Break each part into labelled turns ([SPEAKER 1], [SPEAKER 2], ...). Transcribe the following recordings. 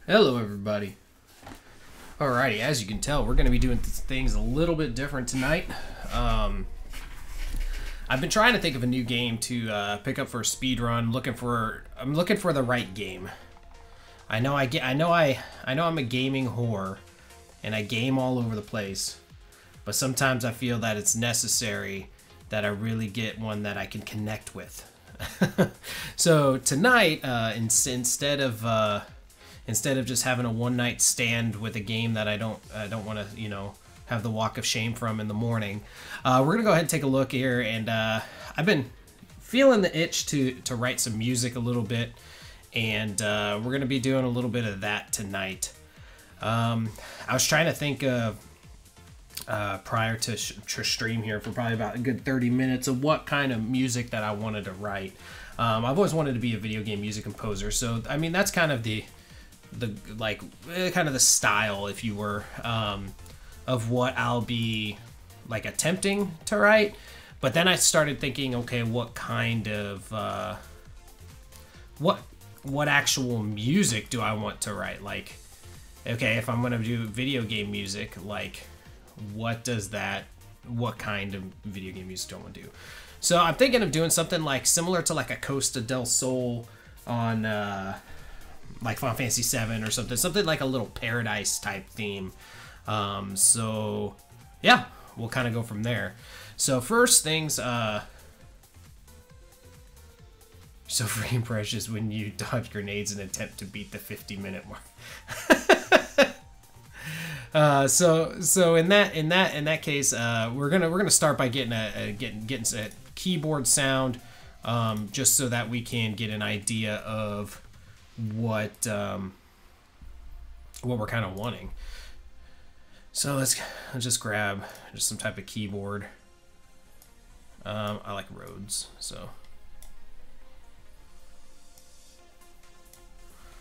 [SPEAKER 1] Hello everybody. Alrighty, as you can tell, we're going to be doing things a little bit different tonight. I've been trying to think of a new game to pick up for a speed run. I'm looking for the right game. I know I'm a gaming whore, and I game all over the place. But sometimes I feel that it's necessary that I really get one that I can connect with. So tonight, instead of just having a one-night stand with a game that I don't want to, have the walk of shame from in the morning, we're gonna go ahead and take a look here. And I've been feeling the itch to write some music a little bit, and we're gonna be doing a little bit of that tonight. I was trying to think of prior to stream here for probably about a good 30 minutes of what kind of music that I wanted to write. I've always wanted to be a video game music composer, so I mean that's kind of the style, if you were, of what I'll be like attempting to write. But then I started thinking, okay, what kind of what actual music do I want to write? Like, okay, if I'm gonna do video game music, like what kind of video game music do I want to do? So I'm thinking of doing something like similar to like a Costa del Sol on like Final Fantasy VII or something like a little paradise type theme. So yeah, we'll kind of go from there. So first things, so freaking precious when you dodge grenades and attempt to beat the 50-minute mark. So in that case, we're gonna start by getting a keyboard sound, just so that we can get an idea of what we're kind of wanting. So let's just grab just some type of keyboard. I like Rhodes, so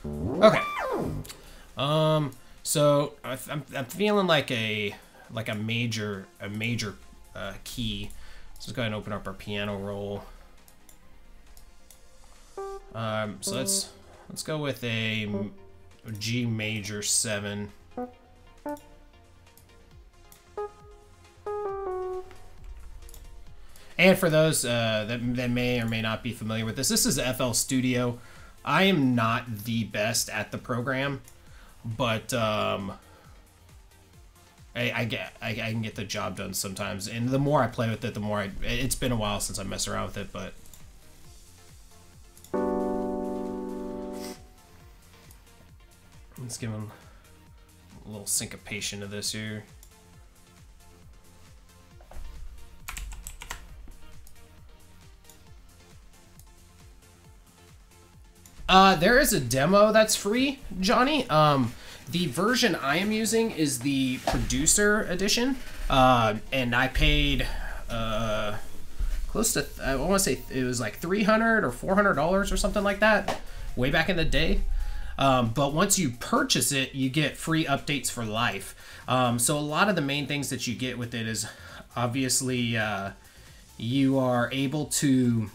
[SPEAKER 1] okay. So I'm feeling like a major key. So let's go ahead and open up our piano roll. So let's go with a G major 7. And for those that may or may not be familiar with this is FL Studio. I am not the best at the program, but I can get the job done sometimes. And the more I play with it, the more it's been a while since I messed around with it, but let's give him a little syncopation to this here. There is a demo that's free, Johnny. The version I am using is the producer edition, and I paid close to, I want to say it was like $300 or $400 or something like that, way back in the day. But once you purchase it, you get free updates for life. So a lot of the main things that you get with it is obviously you are able to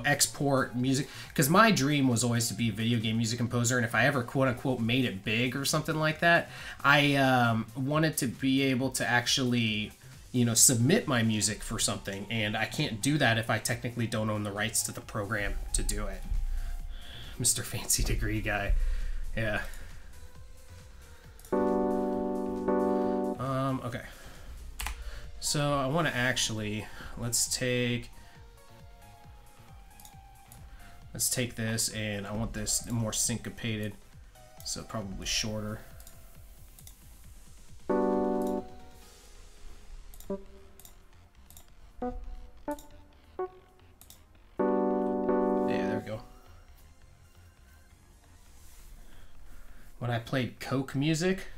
[SPEAKER 1] export music, because my dream was always to be a video game music composer, and if I ever quote-unquote made it big or something like that, I wanted to be able to actually, submit my music for something, and I can't do that if I technically don't own the rights to the program to do it. Mr. Fancy Degree guy. Yeah. Okay. So I want to actually, let's take this, and I want this more syncopated, so probably shorter. Yeah, there we go. When I played Coke music,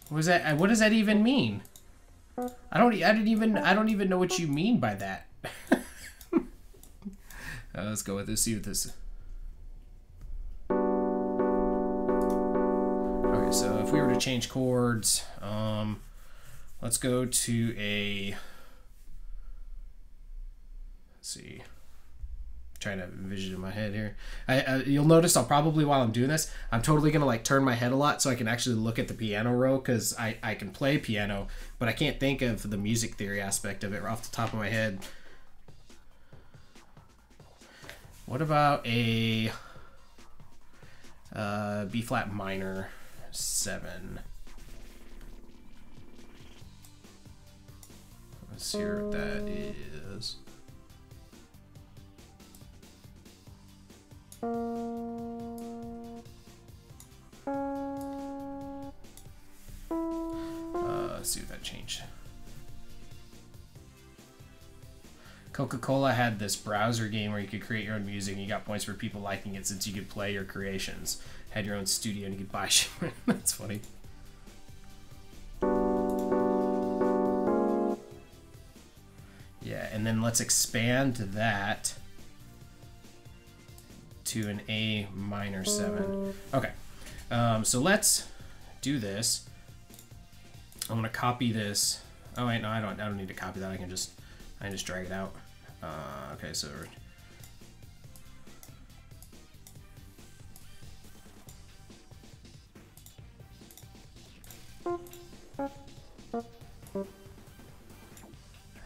[SPEAKER 1] what was that? What does that even mean? I don't even know what you mean by that. Let's go with this, see what this. Okay, so if we were to change chords, let's go to a, let's see, trying to envision in my head here. You'll notice I'll probably, while I'm doing this, I'm totally gonna like turn my head a lot so I can actually look at the piano row, because I can play piano, but I can't think of the music theory aspect of it off the top of my head. What about a B flat minor 7? Let's see what that is. Let's see what that changed. Coca-Cola had this browser game where you could create your own music and you got points for people liking it since you could play your creations. Had your own studio and you could buy shit. That's funny. Yeah, and then let's expand that to an A minor 7. Okay, so let's do this. I'm gonna copy this. Oh wait, no, I don't need to copy that. I can just drag it out. Okay, so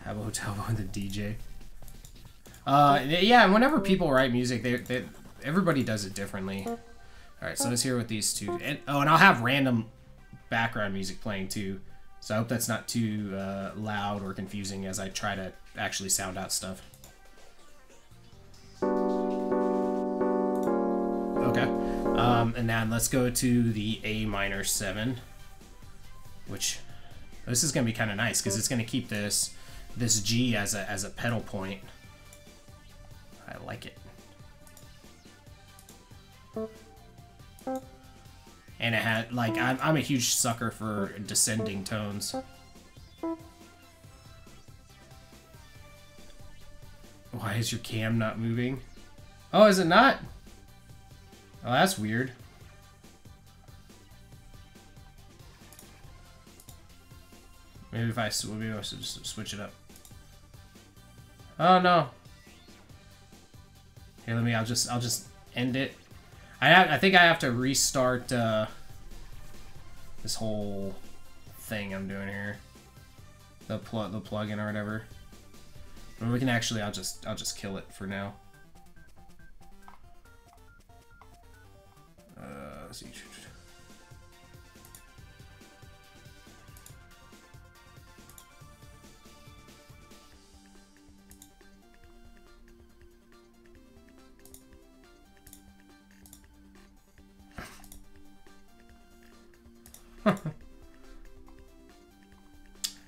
[SPEAKER 1] have a hotel with a DJ. Yeah, and whenever people write music, everybody does it differently. All right, so let's hear what these two. And I'll have random background music playing too. So I hope that's not too loud or confusing as I try to actually sound out stuff. Okay, and now let's go to the A minor 7, which this is gonna be kind of nice because it's gonna keep this G as a pedal point. I like it. And it had, like, I'm a huge sucker for descending tones. Why is your cam not moving? Oh, is it not? Oh, that's weird. Maybe if I should just switch it up. Oh no. Here, I'll just end it. I think I have to restart this whole thing I'm doing here. The plugin or whatever. But we can actually, I'll just kill it for now. Let's see.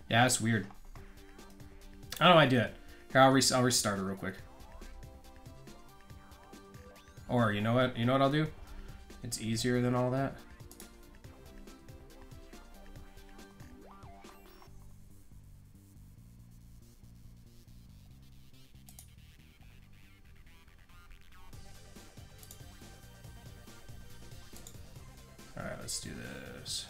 [SPEAKER 1] Yeah, that's weird. I don't know why I do it. Here, I'll restart it real quick. Or you know what? You know what I'll do? It's easier than all that. All right, let's do this.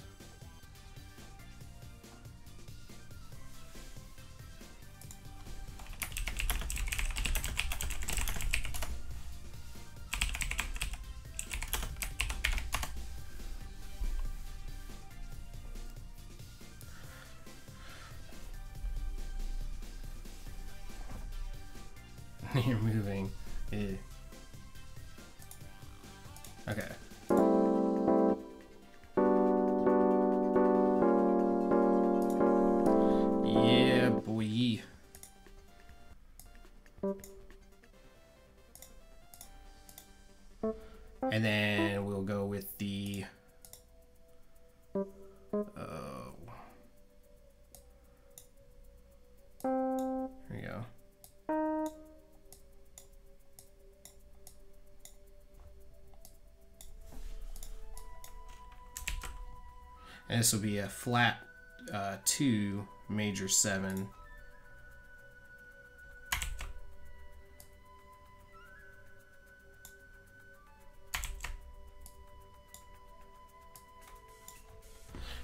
[SPEAKER 1] You're moving. Yeah. Okay. Yeah, boy. And then we'll go with the here we go. And this will be a flat 2 major 7.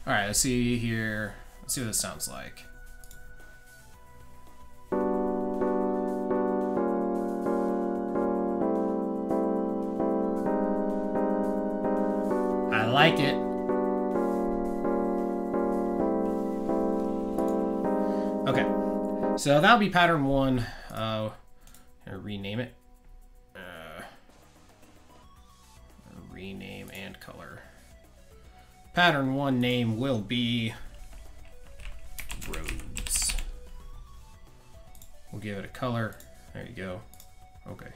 [SPEAKER 1] All right, let's see here. Let's see what this sounds like. like it. Okay, so that'll be pattern 1. Rename it. Rename and color. Pattern 1 name will be roads. We'll give it a color. There you go. Okay.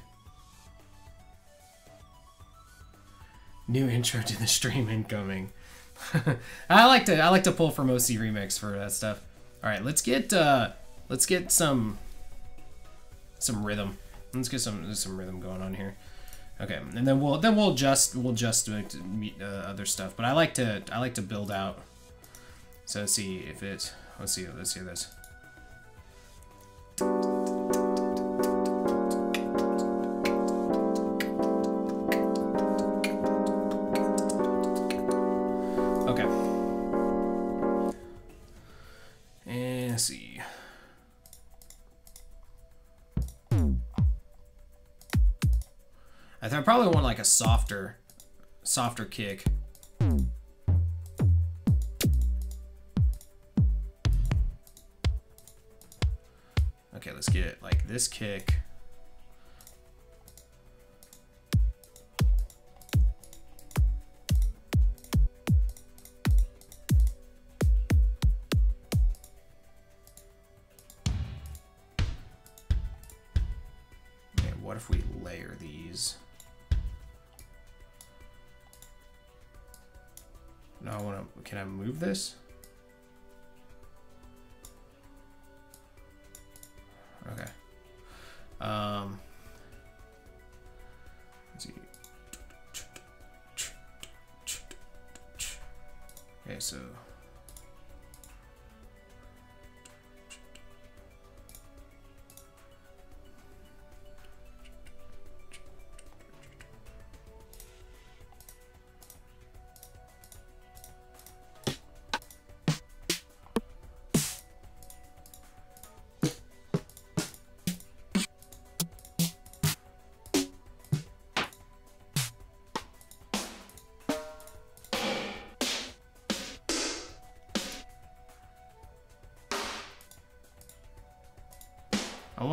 [SPEAKER 1] New intro to the stream incoming. I like to pull from OC Remix for that stuff. All right, let's get some rhythm. Let's get some rhythm going on here. Okay, and then we'll just meet other stuff. But I like to build out. So let's see if it's let's hear this. Okay. And let's see. I probably want like a softer kick. Okay, let's get like this kick. Okay, what if we layer these? No, I want to. Can I move this? Okay. Let's see. Okay, so.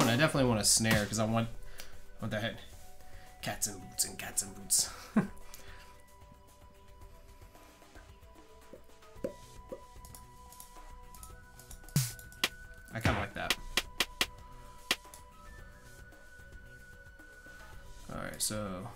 [SPEAKER 1] I definitely want a snare because I want what the heck, cats and boots and cats and boots. I kind of like that. All right, so.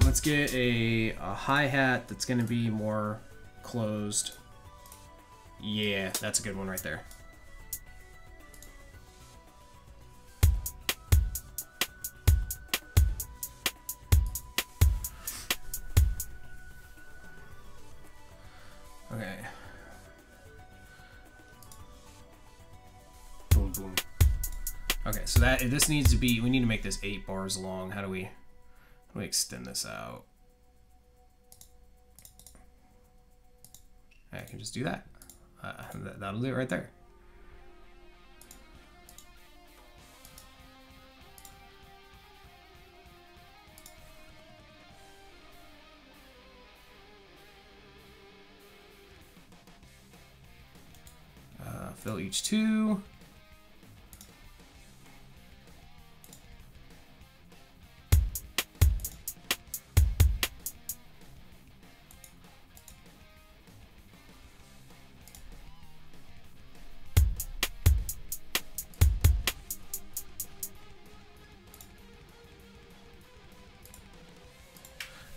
[SPEAKER 1] Let's get a hi-hat that's going to be more closed. Yeah, that's a good one right there. Okay. Boom, boom. Okay, so this needs to be, we need to make this 8 bars long. How do we extend this out? I can just do that. That'll do it right there. Fill each 2.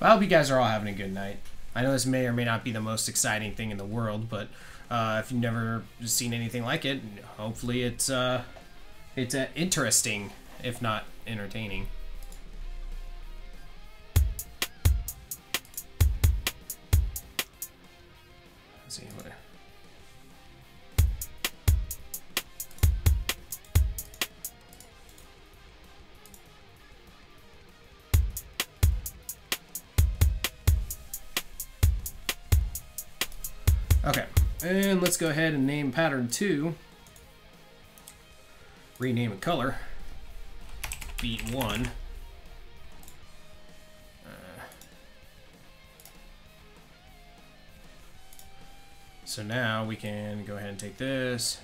[SPEAKER 1] I hope you guys are all having a good night. I know this may or may not be the most exciting thing in the world, but if you've never seen anything like it, hopefully it's interesting, if not entertaining. And let's go ahead and name pattern 2. Rename a color. Beat 1. So now we can go ahead and take this.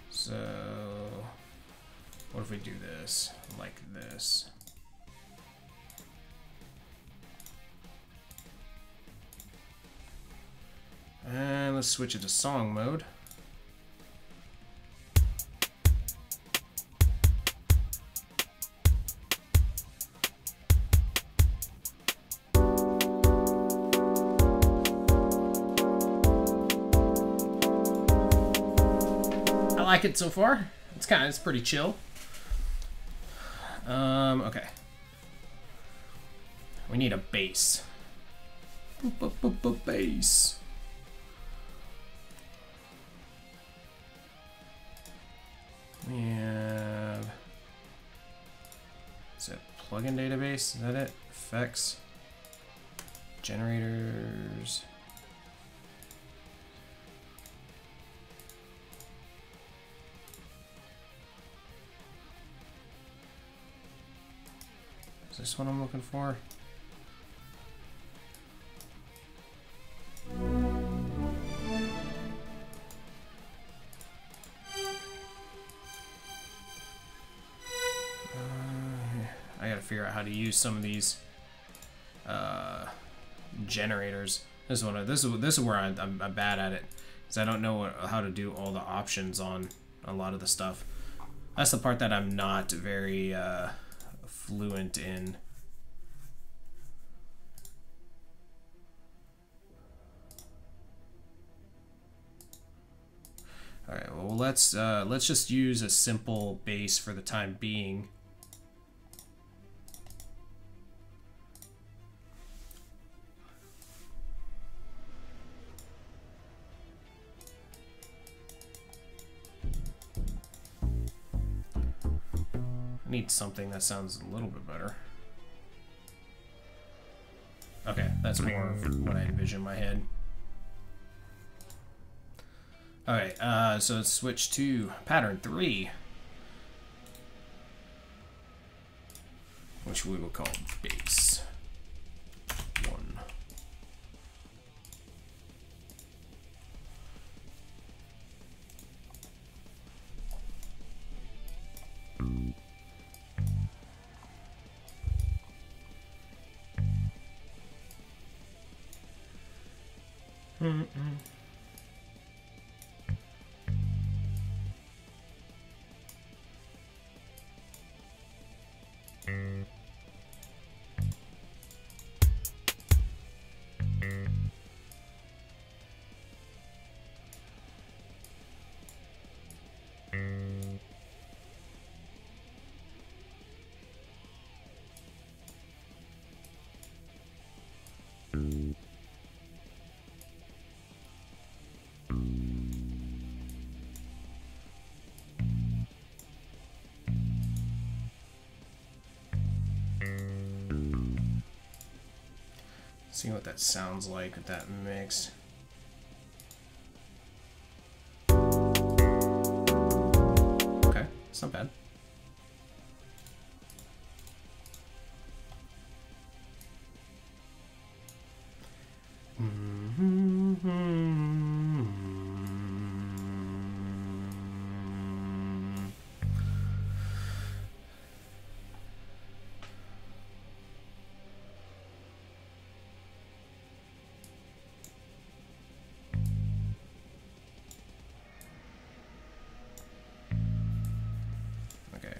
[SPEAKER 1] So what if we do this like this? And let's switch it to song mode. I like it so far. It's pretty chill. Okay. We need a bass. Bass. We have, is that plugin database? Is that it? Effects, generators. Is this what I'm looking for? I gotta figure out how to use some of these generators. This is where I'm bad at it, because I don't know how to do all the options on a lot of the stuff. That's the part that I'm not very fluent in. All right, well let's just use a simple bass for the time being. I need something that sounds a little bit better. Okay, that's more of what I envision in my head. Alright, so let's switch to pattern 3, which we will call bass 1. See what that sounds like with that mix. Okay, it's not bad.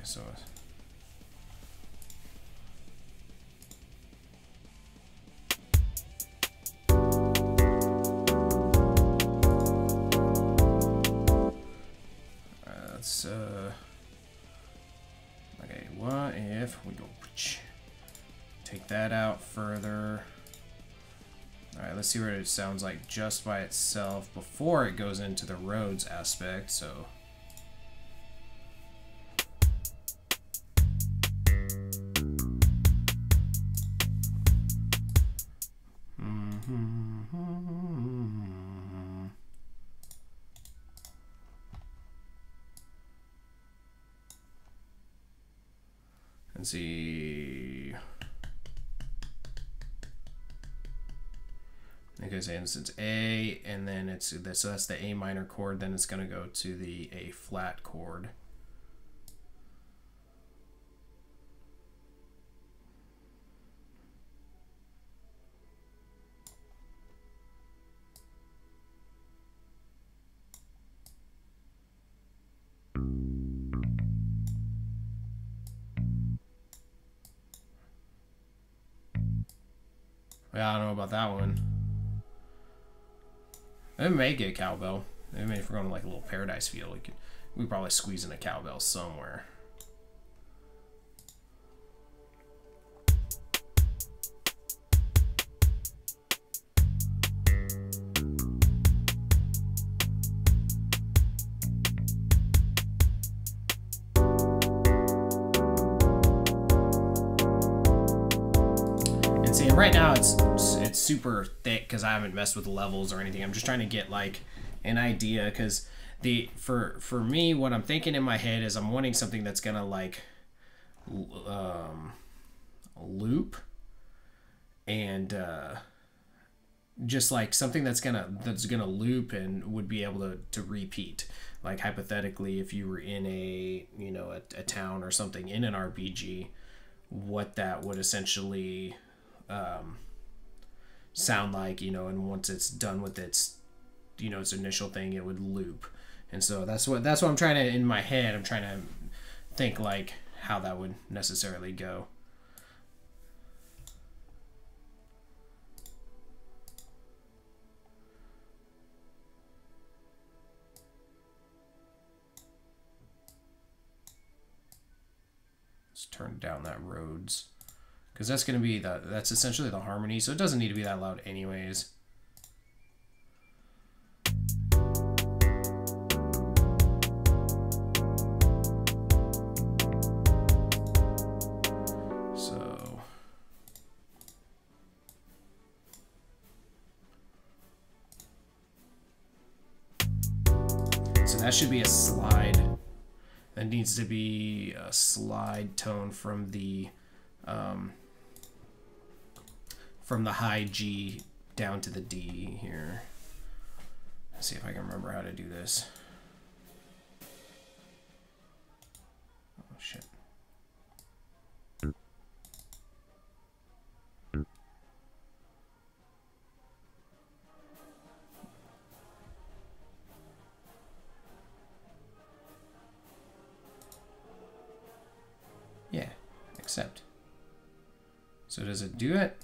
[SPEAKER 1] So let's okay, what if we go take that out further? Alright, let's see what it sounds like just by itself before it goes into the Rhodes aspect. So Let's see. Because it's A, and then it's so that's the A minor chord. Then it's going to go to the A flat chord. Yeah, I don't know about that one. It may get a cowbell. Maybe if we're going to like a little paradise feel, we could probably squeeze in a cowbell somewhere. Right now it's super thick because I haven't messed with the levels or anything. I'm just trying to get like an idea, because for me, what I'm thinking in my head is I'm wanting something that's gonna like loop, and just like something that's gonna loop and would be able to repeat. Like hypothetically, if you were in a town or something in an RPG, what that would essentially sound like, and once it's done with its initial thing, it would loop. And so that's what I'm trying to, in my head, I'm trying to think like how that would necessarily go. Let's turn down that Rhodes, because that's going to be that's essentially the harmony, so it doesn't need to be that loud anyways. So that should be a slide. That needs to be a slide tone from the high G down to the D here. Let's see if I can remember how to do this. Oh shit. Yeah, accept. So does it do it?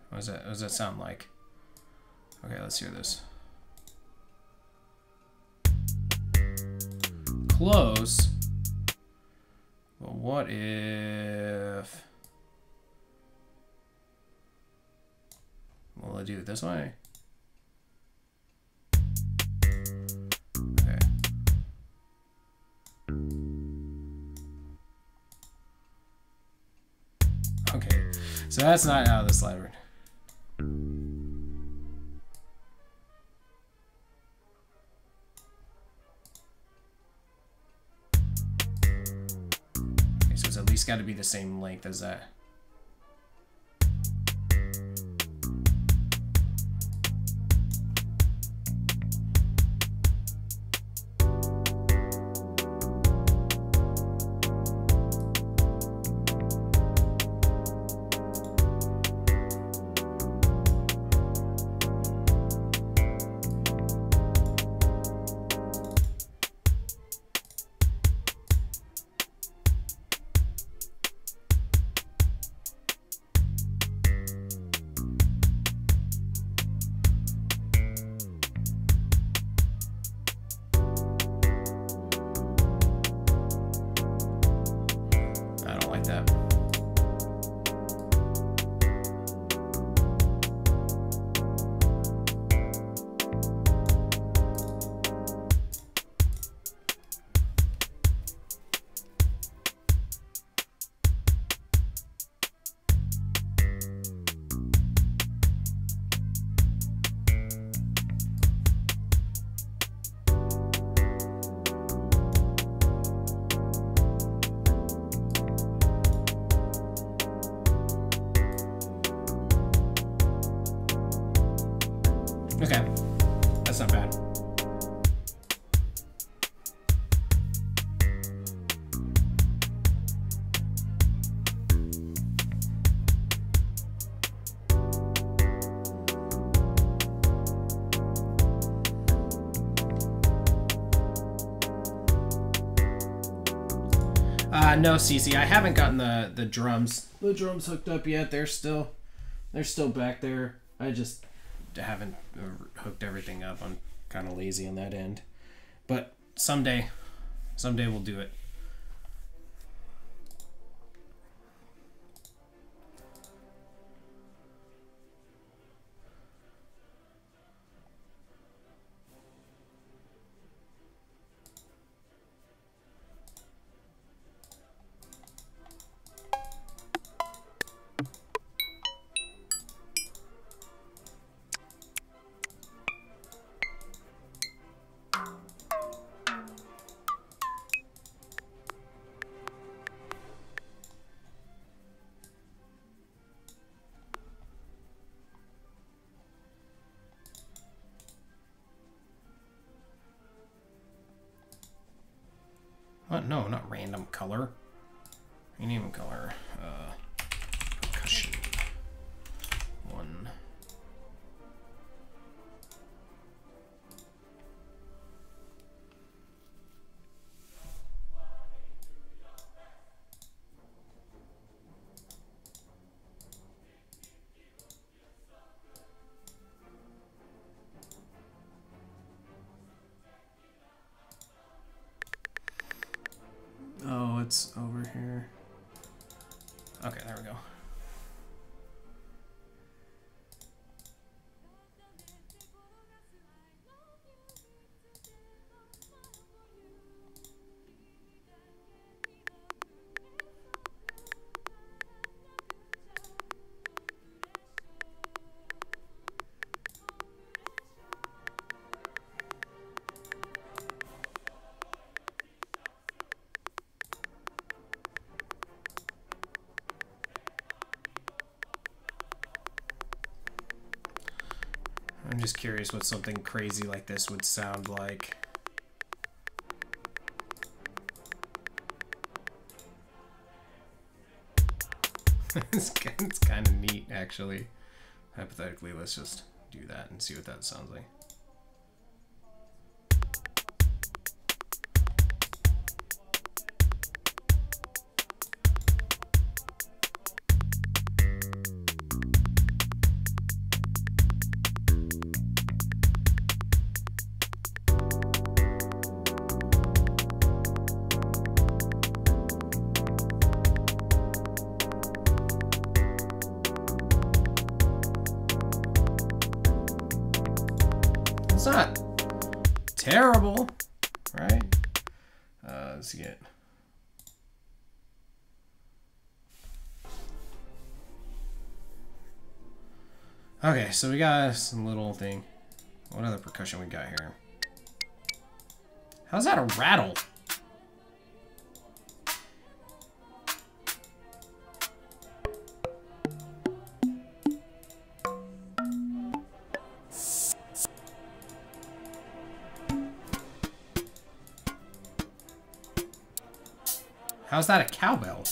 [SPEAKER 1] What does that sound like? Okay, let's hear this. Close. But what if... Will I do it this way? Okay. Okay, so that's not how the slide works. Okay, so it's at least got to be the same length as that. No, Cece, I haven't gotten the drums hooked up yet. They're still back there. I just haven't hooked everything up. I'm kind of lazy on that end, but someday we'll do it. What? No, not random color. Random color. Percussion. 1. Oh, it's over here. Okay, there we go. I'm just curious what something crazy like this would sound like. It's kind of neat, actually. Hypothetically, let's just do that and see what that sounds like. It's not terrible, right? Let's see it. Okay, so we got some little thing. What other percussion we got here? How's that a rattle? How's that a cowbell?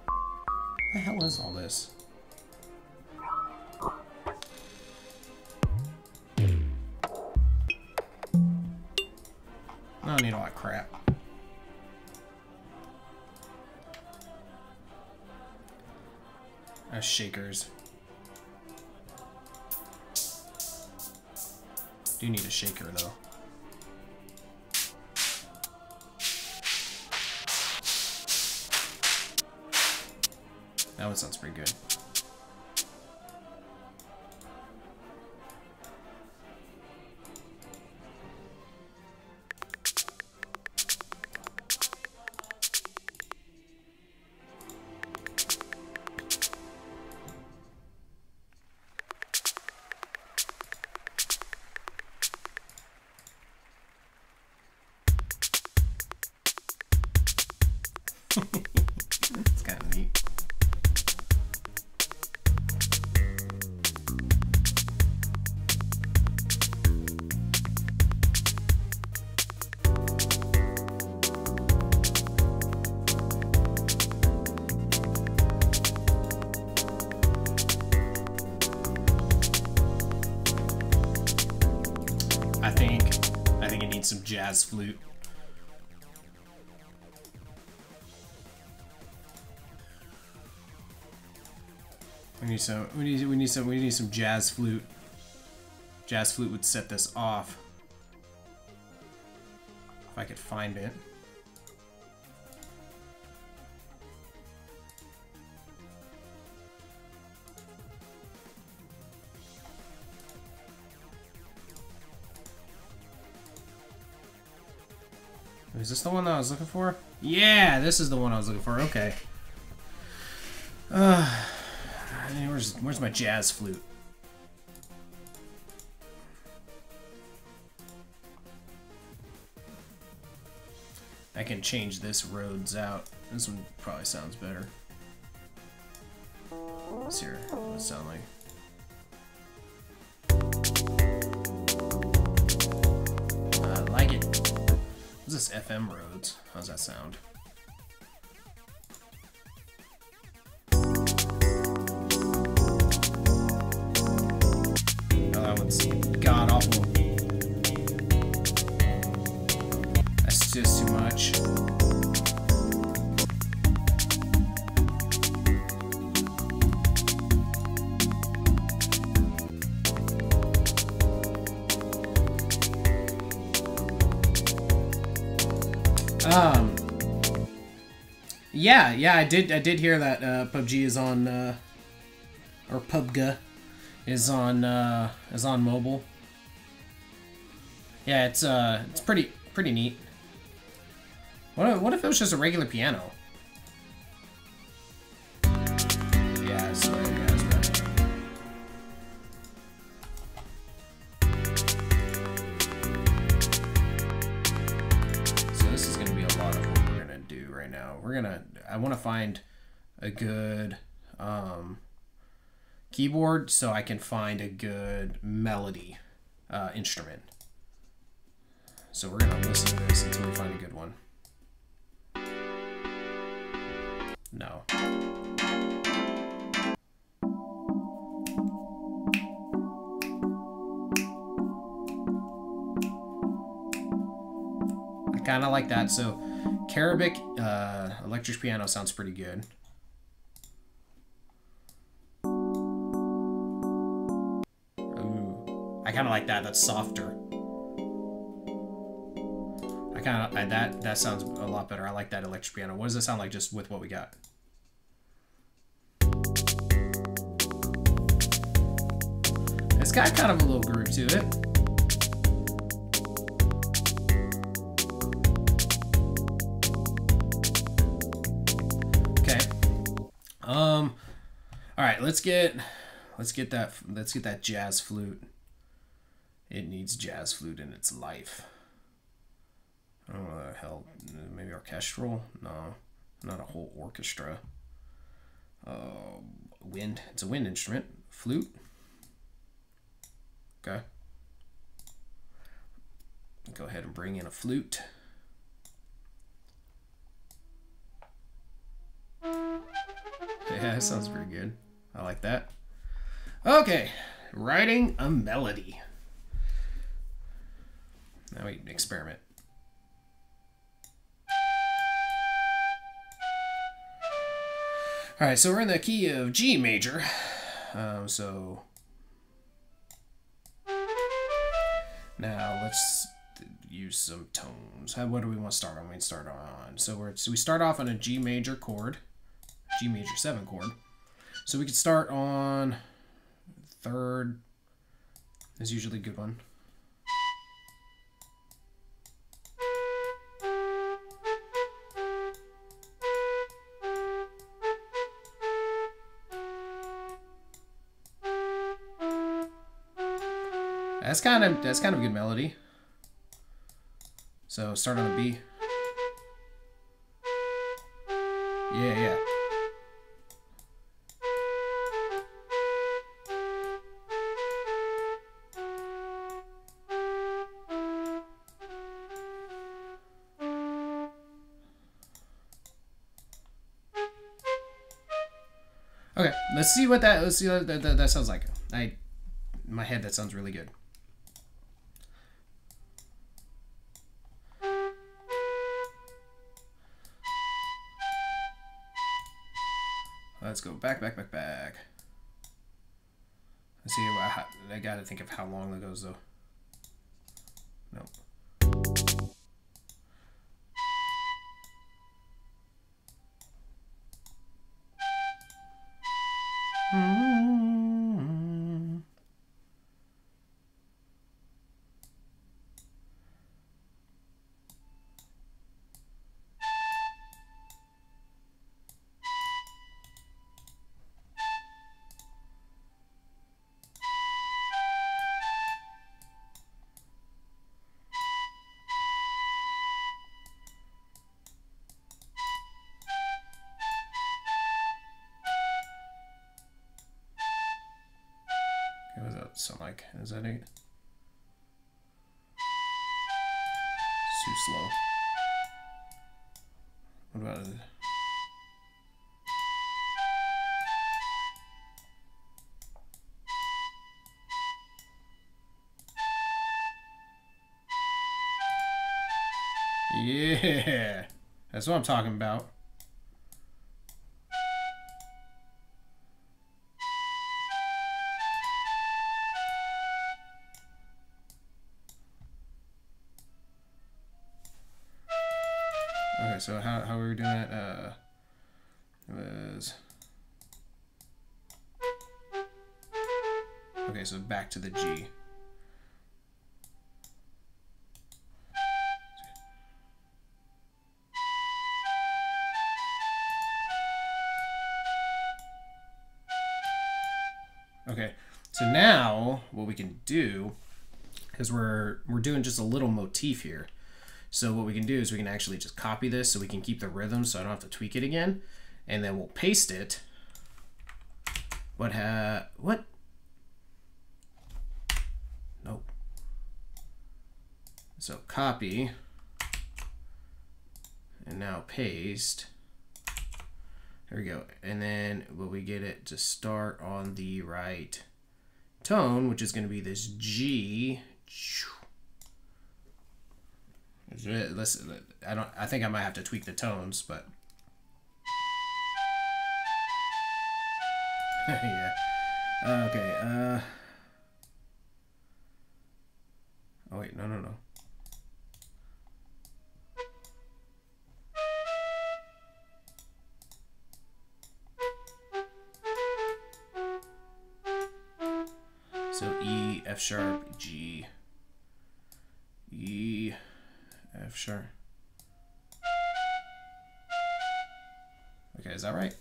[SPEAKER 1] What the hell is all this? I don't need all that crap. Shakers. Do need a shaker though. That one sounds pretty good. It's kind of neat. need some jazz flute. We need some jazz flute. Jazz flute would set this off. If I could find it. Is this the one that I was looking for? Yeah, this is the one I was looking for. Okay. Where's my jazz flute? I can change this Rhodes out. This one probably sounds better. Let's hear what it sounds like. I like it. What's this FM Rhodes? How's that sound? Oh, that one's god awful. That's just too much. Yeah, I did hear that PUBG is on or PUBG is on mobile. Yeah, it's pretty neat. What if it was just a regular piano? Yeah, that's right. So this is gonna be a lot of what we're gonna do right now. I want to find a good keyboard so I can find a good melody instrument. So we're gonna listen to this until we find a good one. No. I kind of like that. So Carabic electric piano sounds pretty good. Ooh, I kind of like that. That's softer. That sounds a lot better. I like that electric piano. What does it sound like just with what we got? It's got kind of a little groove to it. Okay. All right. Let's get that jazz flute. It needs jazz flute in its life. I don't know what the hell. Maybe orchestral? No, not a whole orchestra. Wind. It's a wind instrument. Flute. Okay. Go ahead and bring in a flute. Yeah, that sounds pretty good. I like that. Okay, writing a melody. Now we experiment. All right, so we're in the key of G major. So now let's use some tones. What do we want to start on? We start on. So we start off on a G major chord, G major 7 chord. So we could start on third. Is usually a good one. That's kind of a good melody. So start on a B. Yeah. Okay, let's see what that sounds like. In my head that sounds really good. Let's go back. Let's see. I gotta think of how long that goes though. Nope. What does that sound like? Is that it? It's too slow. What about it? Yeah, that's what I'm talking about. Okay, so how were we doing it? It was... Okay, so back to the G. Okay, so now what we can do is we're doing just a little motif here. So what we can do is we can actually just copy this so we can keep the rhythm so I don't have to tweak it again. And then we'll paste it. What? Nope. So copy. And now paste. There we go. And then will we get it to start on the right tone, which is going to be this G. Listen, I think I might have to tweak the tones, but yeah. Okay. Oh wait, no. So E, F sharp, G, E, F sharp. Okay, is that right?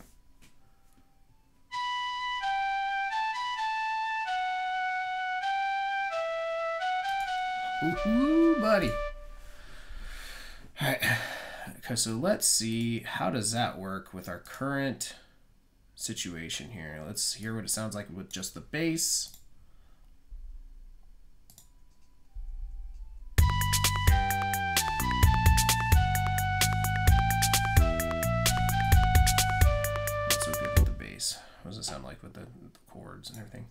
[SPEAKER 1] Woohoo, buddy. All right. Okay, so let's see, how does that work with our current situation here? Let's hear what it sounds like with just the bass. Not so good with the bass. What does it sound like with the chords and everything?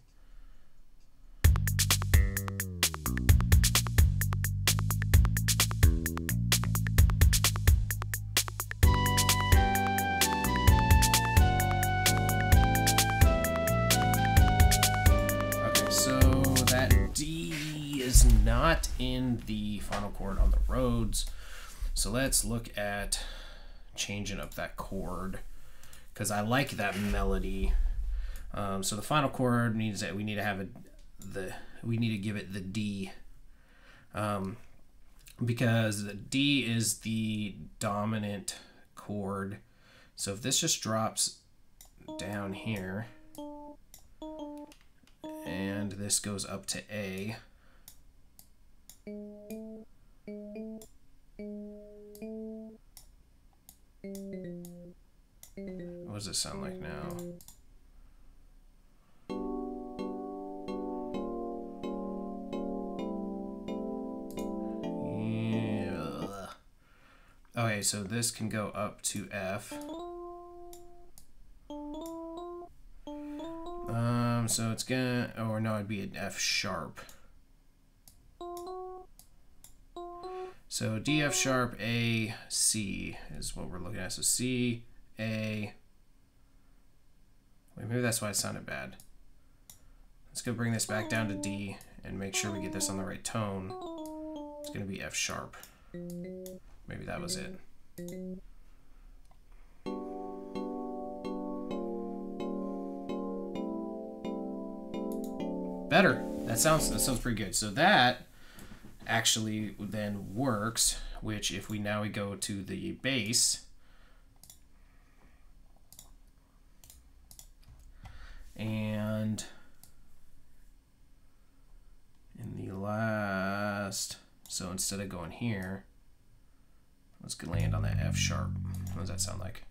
[SPEAKER 1] Not in the final chord on the Rhodes, so let's look at changing up that chord because I like that melody. So the final chord needs that we need to give it the D, because the D is the dominant chord. So if this just drops down here and this goes up to A. What does it sound like now? Yeah. Okay, so this can go up to F. So it's gonna, or no, it'd be an F sharp. So D, F sharp, A, C is what we're looking at. So C, A, Wait, maybe that's why it sounded bad. Let's go bring this back down to D and make sure we get this on the right tone. It's gonna be F sharp. Maybe that was it. Better. That sounds pretty good. So that actually then works, which if we go to the bass and in the last, so instead of going here, let's land on that F sharp. What does that sound like?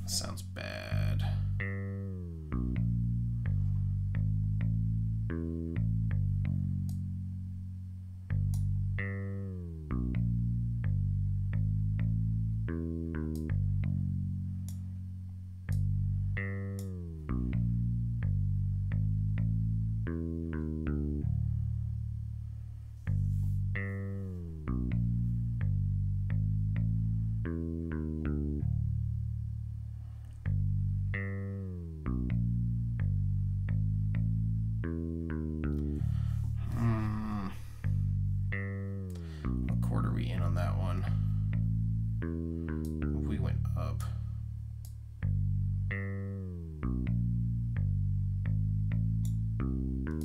[SPEAKER 1] Sounds bad.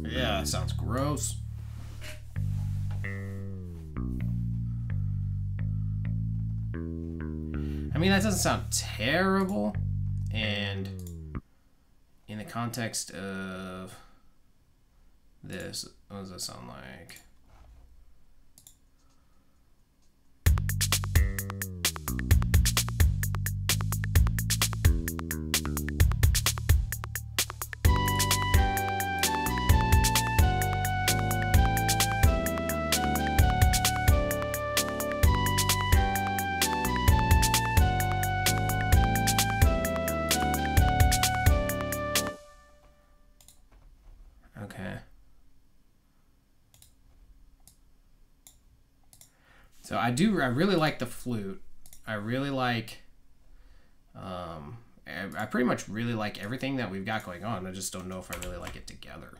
[SPEAKER 1] Yeah, that sounds gross. I mean, that doesn't sound terrible. And in the context of this, what does that sound like? So I really like the flute. I really like, I pretty much really like everything that we've got going on. I just don't know if I really like it together.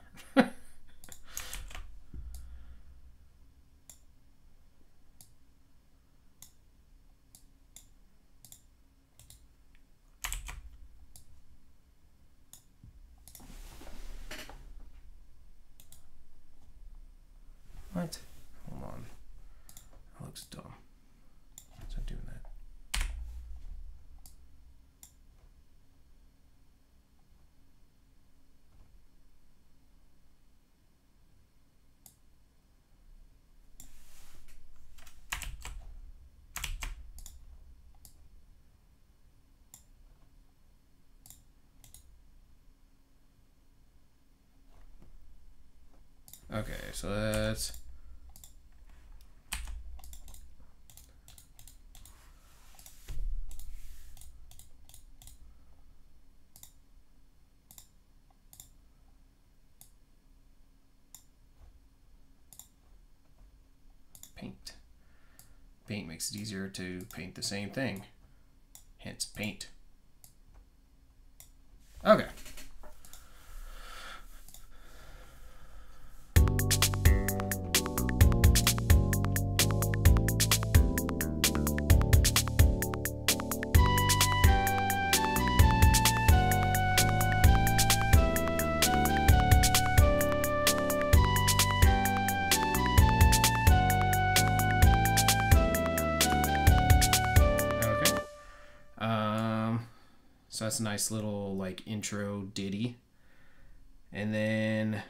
[SPEAKER 1] What? Hold on. That looks dumb. What's it doing that? Okay, so that's paint. Paint makes it easier to paint the same thing. Hence paint. Okay. So that's a nice little like intro ditty. And then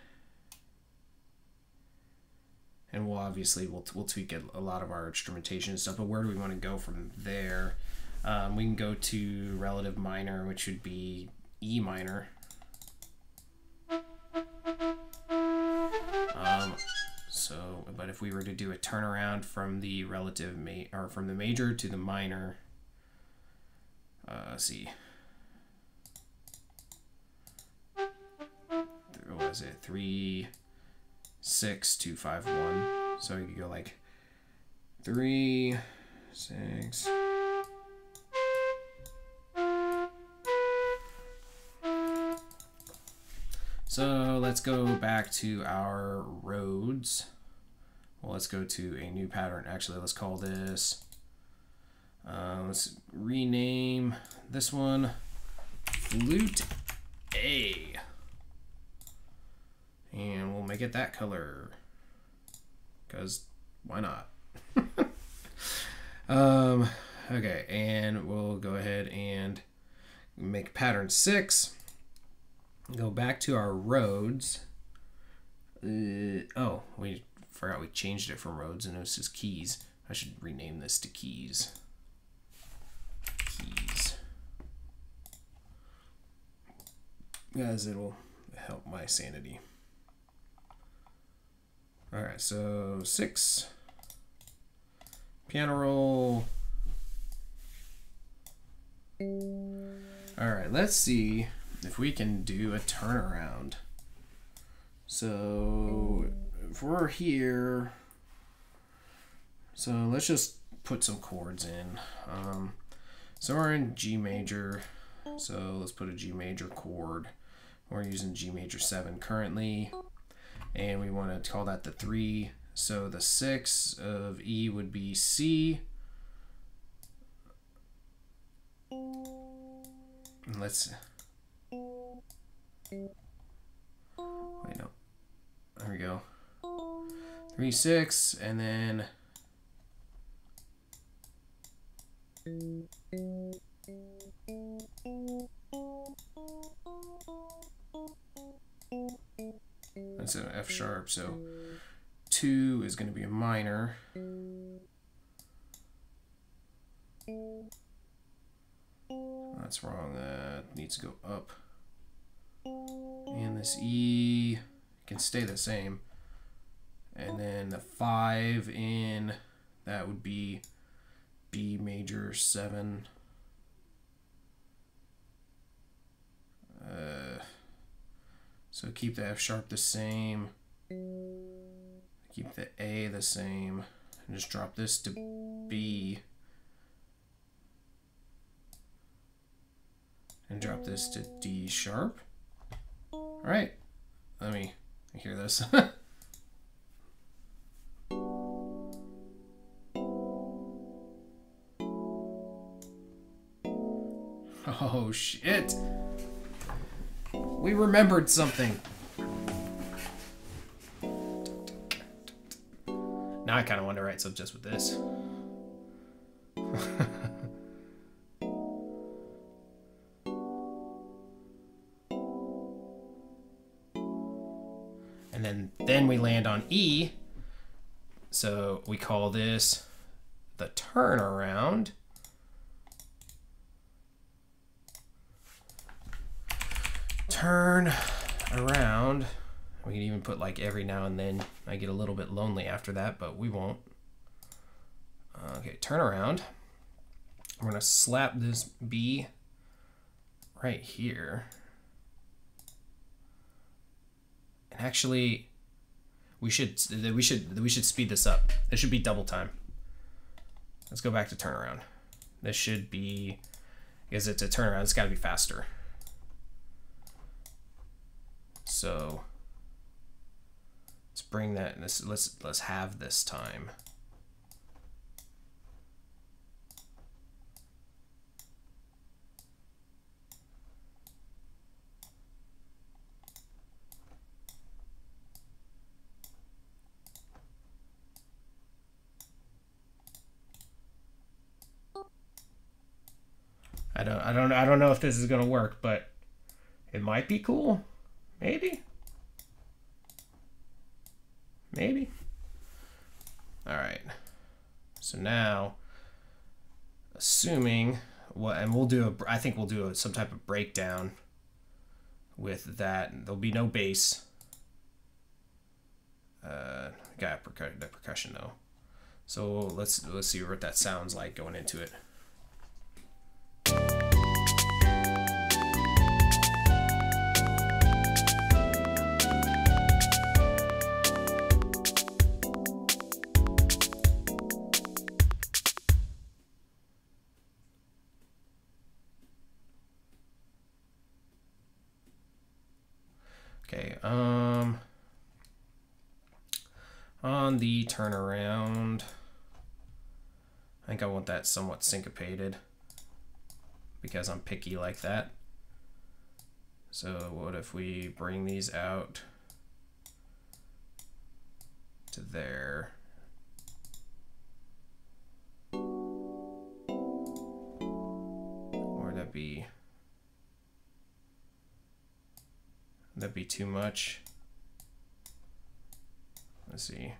[SPEAKER 1] we'll obviously we'll tweak a lot of our instrumentation and stuff, but where do we want to go from there? We can go to relative minor, which would be E minor. but if we were to do a turnaround from the relative or from the major to the minor, let's see. What was it? 3, 6, 2, 5, 1. So you could go like 3, 6. So let's go back to our roads. Well, let's go to a new pattern. Actually, let's call this, let's rename this one Flute A. And we'll make it that color, because why not? Okay, and we'll go ahead and make pattern 6. Go back to our roads. Oh, we forgot we changed it from roads and it was just keys. I should rename this to keys. Keys. As it'll help my sanity. Alright, so 6. Piano roll. Alright, let's see if we can do a turnaround. So if we're here, so let's just put some chords in. So we're in G major, so let's put a G major chord. We're using G major 7 currently, and we want to call that the 3. So the 6 of E would be C. And let's, wait, no, there we go. 3, 6, and then that's an F sharp, so 2 is going to be a minor. That's wrong, that needs to go up. And this E can stay the same. And then the 5 in, that would be B major 7. So keep the F sharp the same. Keep the A the same. And just drop this to B. And drop this to D sharp. Alright, let me hear this. Oh shit! We remembered something. Now I kind of want to write something just with this. And then we land on E. So we call this the turnaround. Turn around. We can even put like every now and then. I get a little bit lonely after that, but we won't. Okay, turn around. We're gonna slap this B right here. And actually, we should speed this up. This should be double time. Let's go back to turnaround. This should be, because it's a turnaround, it's got to be faster. So let's bring that. Let's have this time. I don't know if this is gonna work, but it might be cool. Maybe. Maybe. All right. So now, assuming what, and we'll do I think we'll do some type of breakdown with that. There'll be no bass. Got the percussion though. So let's see what that sounds like going into it. Okay, on the turnaround, I think I want that somewhat syncopated because I'm picky like that. So what if we bring these out to there? Or would that be... That'd be too much. Let's see.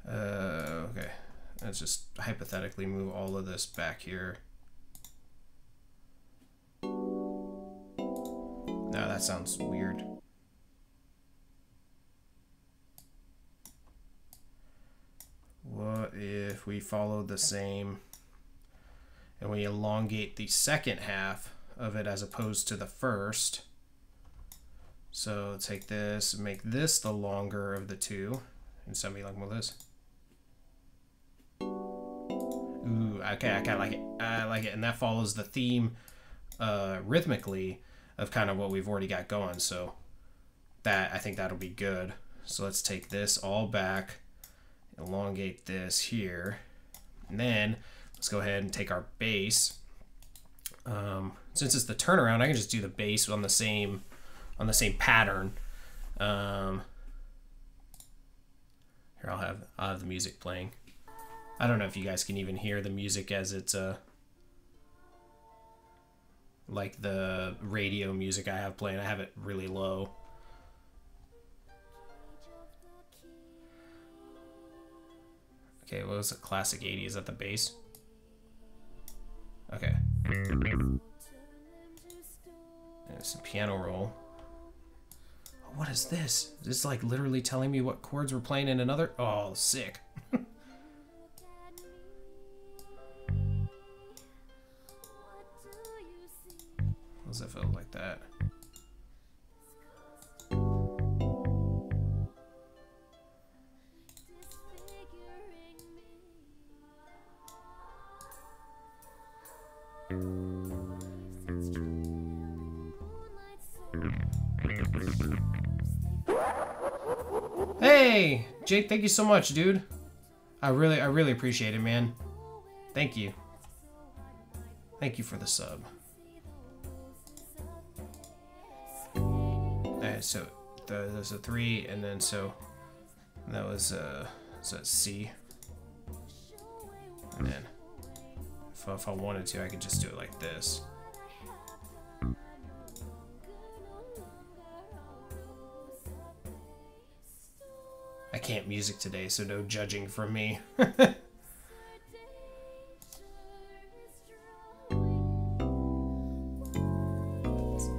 [SPEAKER 1] Okay. Let's just hypothetically move all of this back here. No, that sounds weird. What if we follow the same and we elongate the second half of it as opposed to the first? So take this, make this the longer of the two, and send me like more of this. Ooh, okay, I kind of like it. I like it, and that follows the theme rhythmically of kind of what we've already got going. So that, I think that'll be good. So let's take this all back, elongate this here, and then let's go ahead and take our bass. Since it's the turnaround, I can just do the bass on the same pattern. Here, I'll have the music playing. I don't know if you guys can even hear the music as it's like the radio music I have playing. I have it really low. Okay, what was a classic 80s? Is that the bass? Okay. There's a piano roll. What is this? Is this like literally telling me what chords we're playing in another? Oh, sick. How does that feel like that? Hey, Jake, thank you so much, dude. I really appreciate it, man. Thank you. Thank you for the sub. Alright, so there's a 3, and then so that was so C. And then if I wanted to, I could just do it like this. I can't music today, so no judging from me.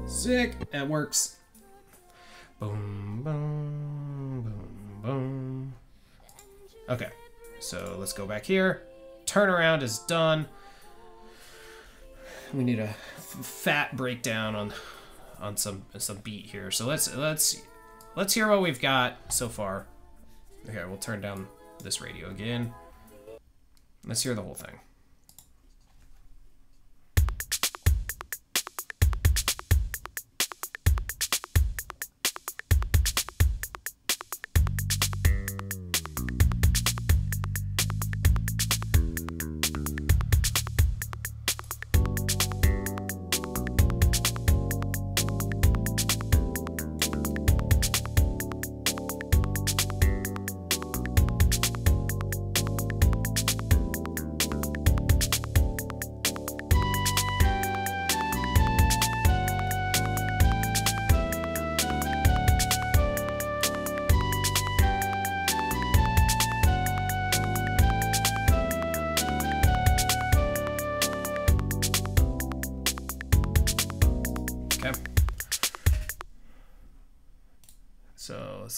[SPEAKER 1] Sick, that works. Boom, boom, boom, boom. Okay, so let's go back here. Turnaround is done. We need a fat breakdown on some beat here. So let's hear what we've got so far. Okay, we'll turn down this radio again. Let's hear the whole thing.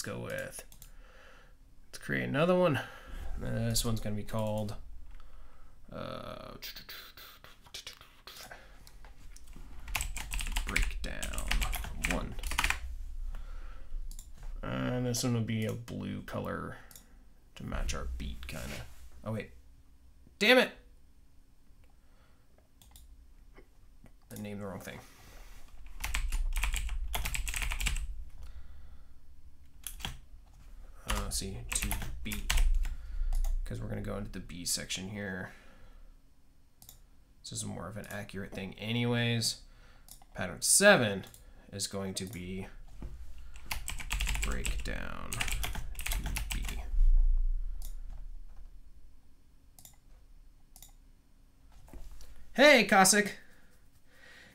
[SPEAKER 1] go with. Let's create another one. This one's going to be called Breakdown 1. And this one will be a blue color to match our beat, kind of. Oh, wait. Damn it! I named the wrong thing. Let's see, to beat. Because we're going to go into the B section here. This is more of an accurate thing anyways. Pattern 7 is going to be breakdown to B. Hey, Cossack.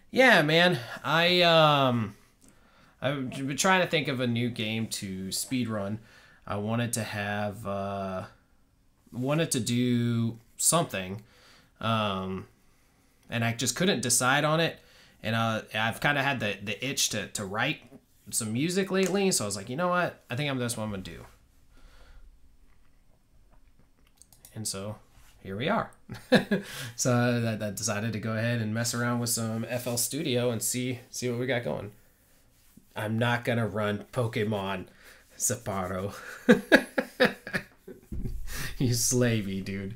[SPEAKER 1] Yeah, man. I've been trying to think of a new game to speedrun. I wanted to have wanted to do something, and I just couldn't decide on it. And I've kind of had the itch to write some music lately, so I was like, you know what? I think that's what I'm gonna do. And so here we are. So I decided to go ahead and mess around with some FL Studio and see what we got going. I'm not gonna run Pokemon Sapporo. You slavey, dude.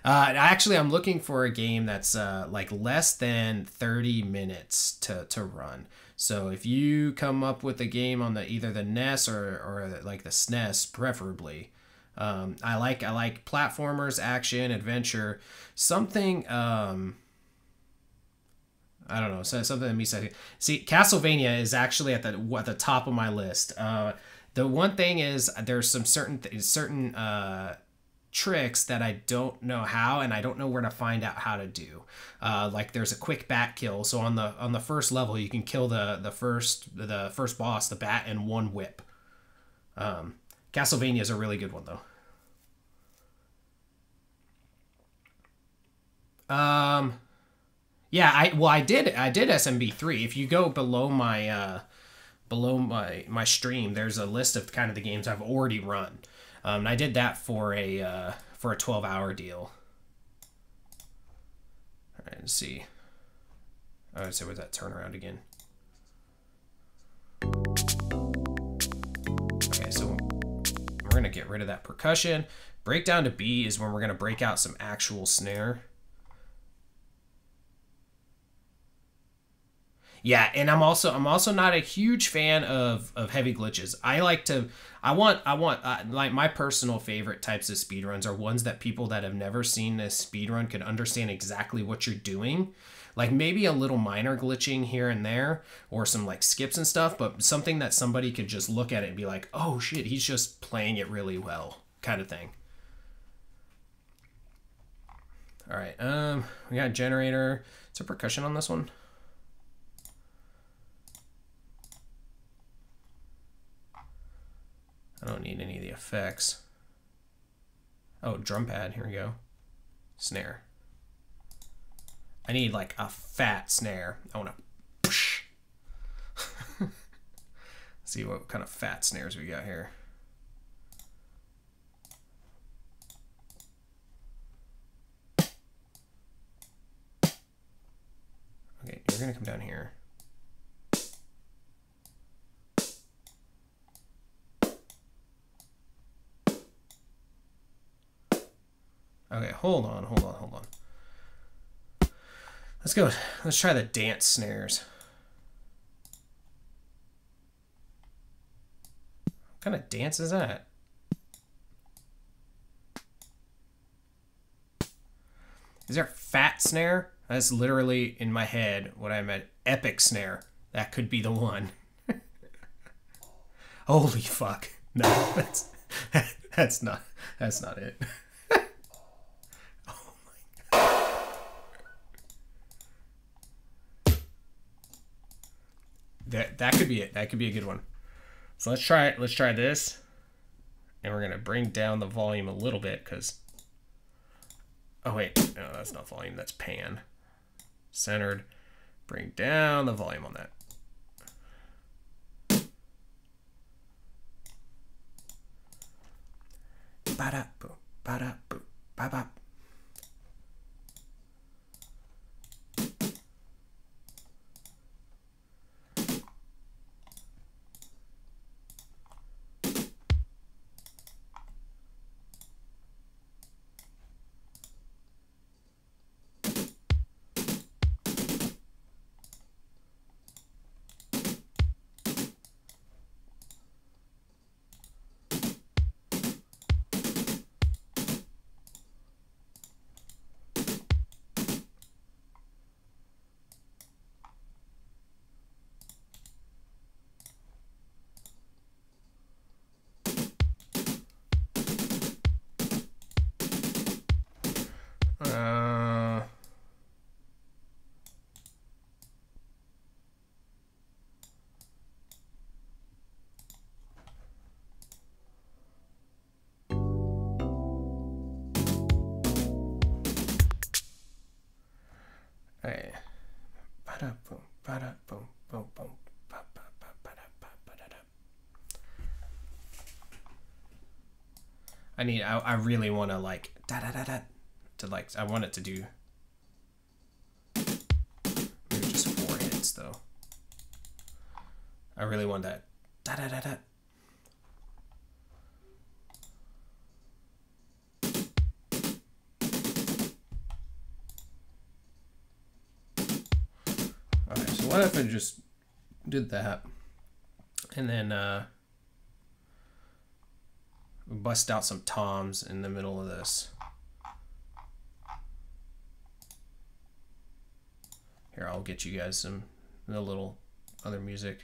[SPEAKER 1] Actually, I'm looking for a game that's like less than 30 minutes to run. So if you come up with a game on either the NES or like the SNES, preferably. I like platformers, action, adventure, something. I don't know, something that means I see. Castlevania is actually at the top of my list. The one thing is there's some certain tricks that I don't know how, and I don't know where to find out how to do. Like there's a quick bat kill, so on the first level you can kill the first boss, the bat, in one whip. Castlevania is a really good one though. Yeah, I did SMB3. If you go below my stream, there's a list of kind of the games I've already run. And I did that for a 12-hour deal. All right, let's see. Oh, so was that turnaround again? Okay, so we're gonna get rid of that percussion. Breakdown to B is when we're gonna break out some actual snare. Yeah, and I'm also not a huge fan of heavy glitches. Like my personal favorite types of speedruns are ones that people that have never seen a speedrun can understand exactly what you're doing. Like maybe a little minor glitching here and there, or some like skips and stuff, but something that somebody could just look at it and be like, oh shit, he's just playing it really well, kind of thing. All right, we got a generator. Is there percussion on this one? I don't need any of the effects. Oh, drum pad, here we go. Snare. I need like a fat snare. I want to push. See what kind of fat snares we got here. Okay, you're gonna come down here. Okay, hold on. Let's go. Let's try the dance snares. What kind of dance is that? Is there a fat snare? That's literally in my head what I meant. Epic snare. That could be the one. Holy fuck. No, that's not it. That could be it. That could be a good one. So let's try it. Let's try this. And we're going to bring down the volume a little bit because... Oh, wait. No, that's not volume. That's pan. Centered. Bring down the volume on that. ba-da, boom, ba-da, boom, ba-ba. Alright. Ba-da, boom, ba-da, boom, boom, boom, ba-ba, ba-da, ba-da-da. I really want to like da-da-da-da to like, I want it to do maybe just 4 hits though. I really want that da-da-da-da. What if I just did that and then bust out some toms in the middle of this? Here, I'll get you guys some a little other music.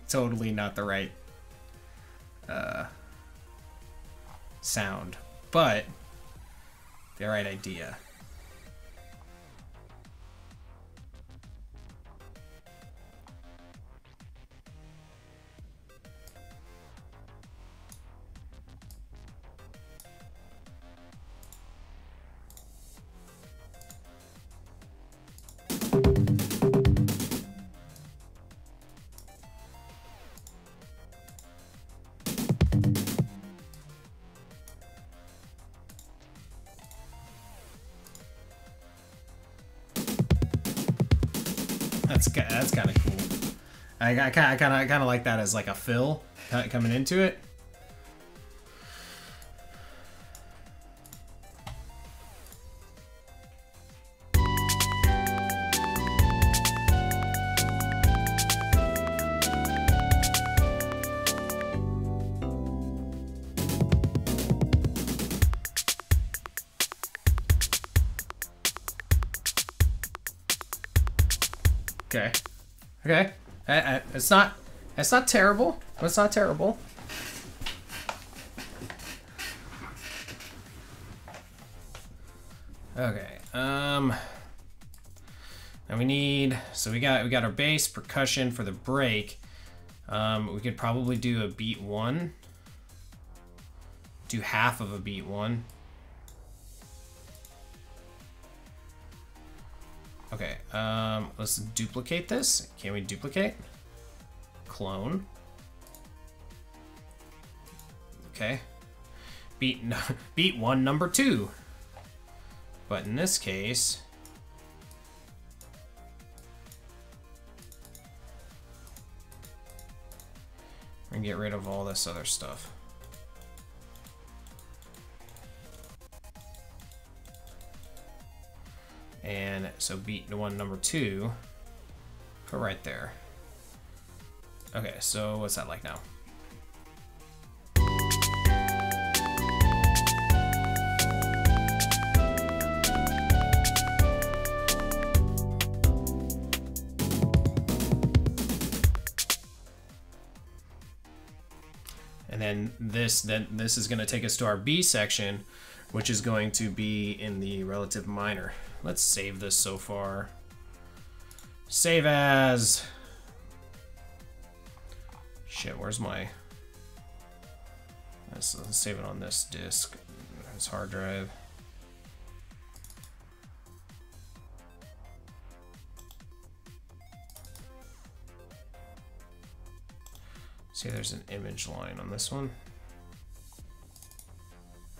[SPEAKER 1] Totally not the right sound, but the right idea. That's kind of cool. I kind of like that as like a fill coming into it. Okay. Okay. It's not terrible. It's not terrible. Okay. Now we need, so we got our bass, percussion for the break. We could probably do a beat 1. Do half of a beat 1. Okay, let's duplicate this. Can we duplicate? Clone. Okay. Beat 1, number 2. But in this case, we're gonna get rid of all this other stuff. And so beat 1, number 2, put right there. Okay, so what's that like now? And then this is going to take us to our B section, which is going to be in the relative minor. Let's save this so far. Save as. Shit, where's my... Let's save it on this disk, this hard drive. See, there's an image line on this one.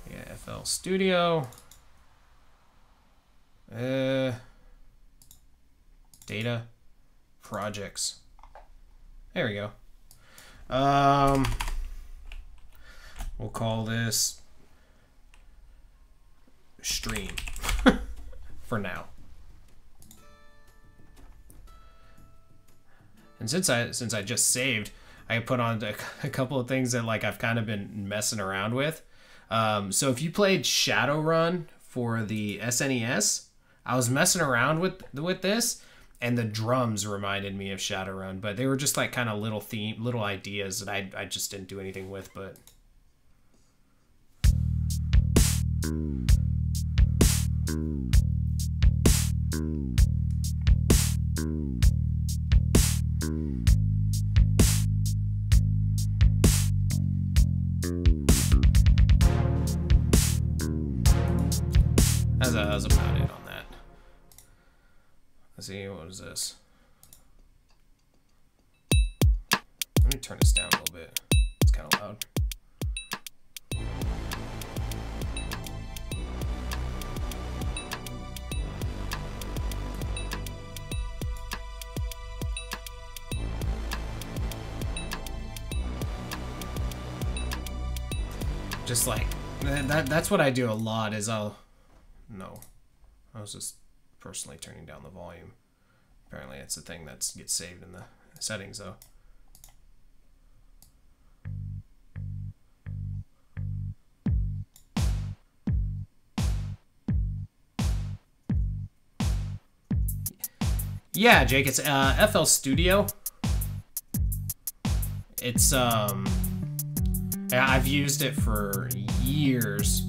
[SPEAKER 1] Yeah, FL Studio. Data. Projects. There we go. We'll call this stream for now. And since I just saved, I put on a couple of things that like I've kind of been messing around with. So if you played Shadowrun for the SNES, I was messing around with this, and the drums reminded me of Shadowrun, but they were just like kind of little ideas that I just didn't do anything with, but. That was about it on that. Let's see, what is this? Let me turn this down a little bit. It's kind of loud. Just like, that's what I do a lot is No, I was just personally turning down the volume. Apparently it's a thing that gets saved in the settings though. Yeah, Jake, it's FL Studio. It's I've used it for years.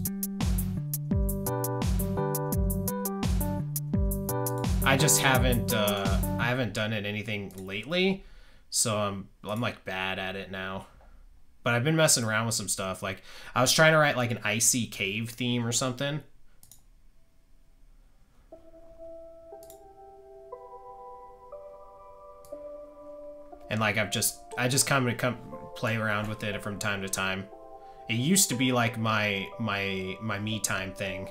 [SPEAKER 1] I just haven't I haven't done it anything lately, so I'm like bad at it now. But I've been messing around with some stuff. Like I was trying to write like an icy cave theme or something. And like I just come play around with it from time to time. It used to be like my me time thing.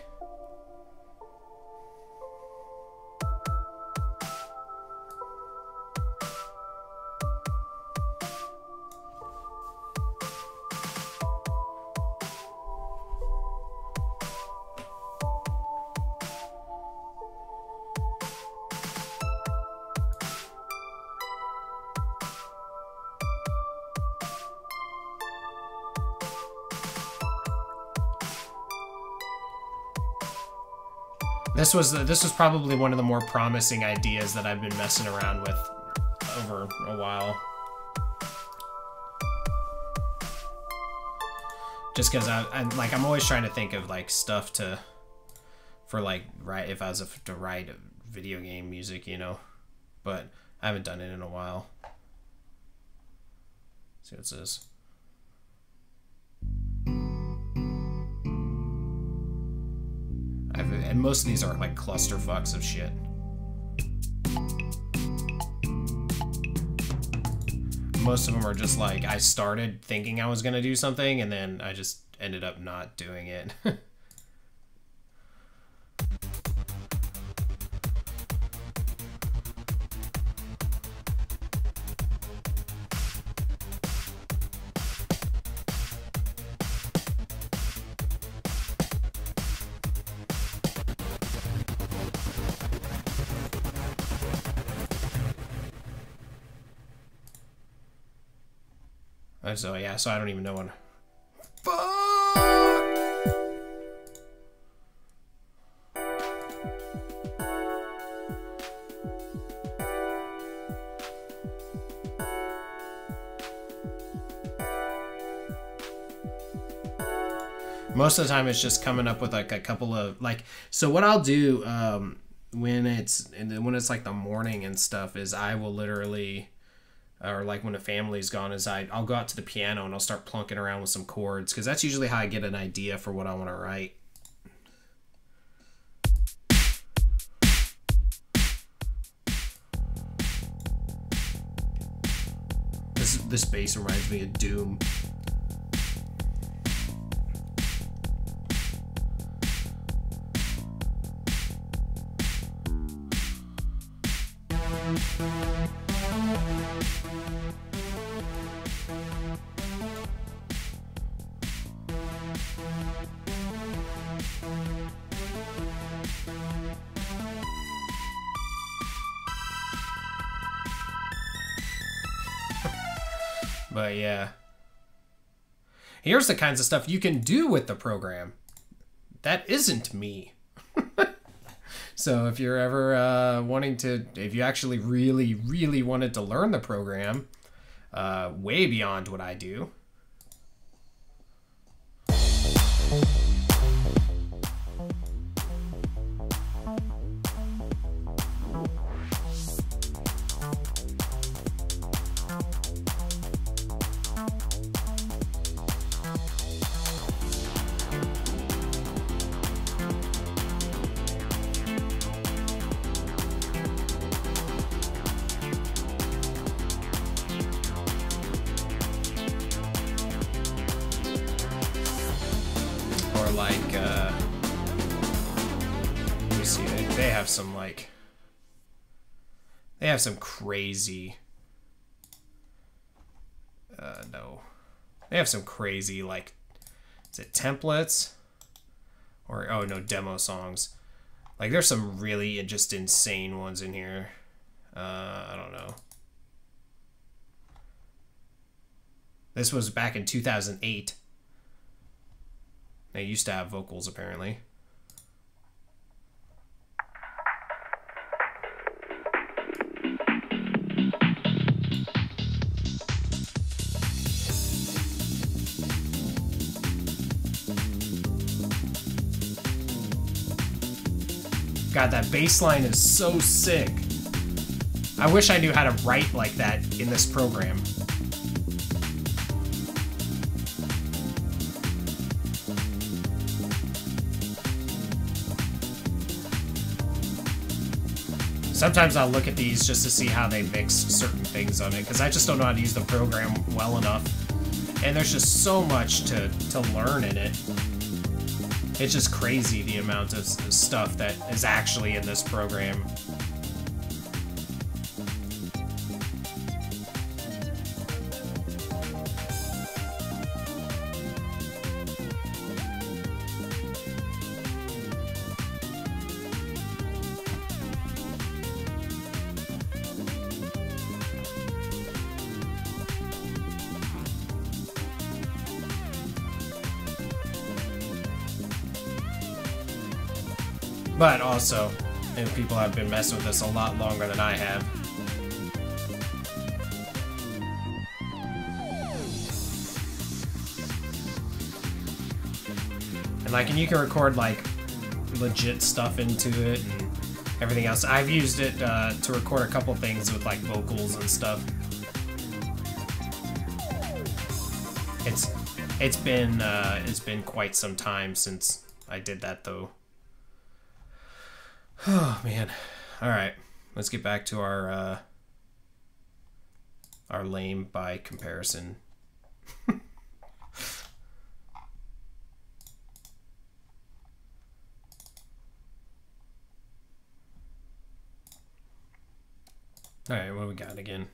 [SPEAKER 1] This was probably one of the more promising ideas that I've been messing around with over a while. Just because I'm always trying to think of like stuff for like if I was to write video game music, you know, but I haven't done it in a while. Let's see what it says. And most of these are like clusterfucks of shit. Most of them are just like I started thinking I was gonna do something and then I just ended up not doing it. So yeah, so I don't even know when. Fuck! Most of the time it's just coming up with like a couple of like, so what I'll do when it's like the morning and stuff is I will literally, or like when the family's gone, is I'll go out to the piano and I'll start plunking around with some chords, because that's usually how I get an idea for what I want to write. This bass reminds me of Doom. But yeah, here's the kinds of stuff you can do with the program. That isn't me. So if you're ever wanting to, if you actually really wanted to learn the program way beyond what I do, they have some crazy they have some crazy, like, is it templates or, oh no, demo songs. Like there's some really just insane ones in here. I don't know. This was back in 2008. They used to have vocals apparently. God, that bass line is so sick. I wish I knew how to write like that in this program. Sometimes I'll look at these just to see how they mix certain things on it, because I just don't know how to use the program well enough. And there's just so much to learn in it. It's just crazy the amount of stuff that is actually in this program. But also, and people have been messing with this a lot longer than I have. And like, and you can record like legit stuff into it and everything else. I've used it to record a couple things with like vocals and stuff. It's been quite some time since I did that though. Oh man. All right, let's get back to our lame by comparison. All right, what do we got again?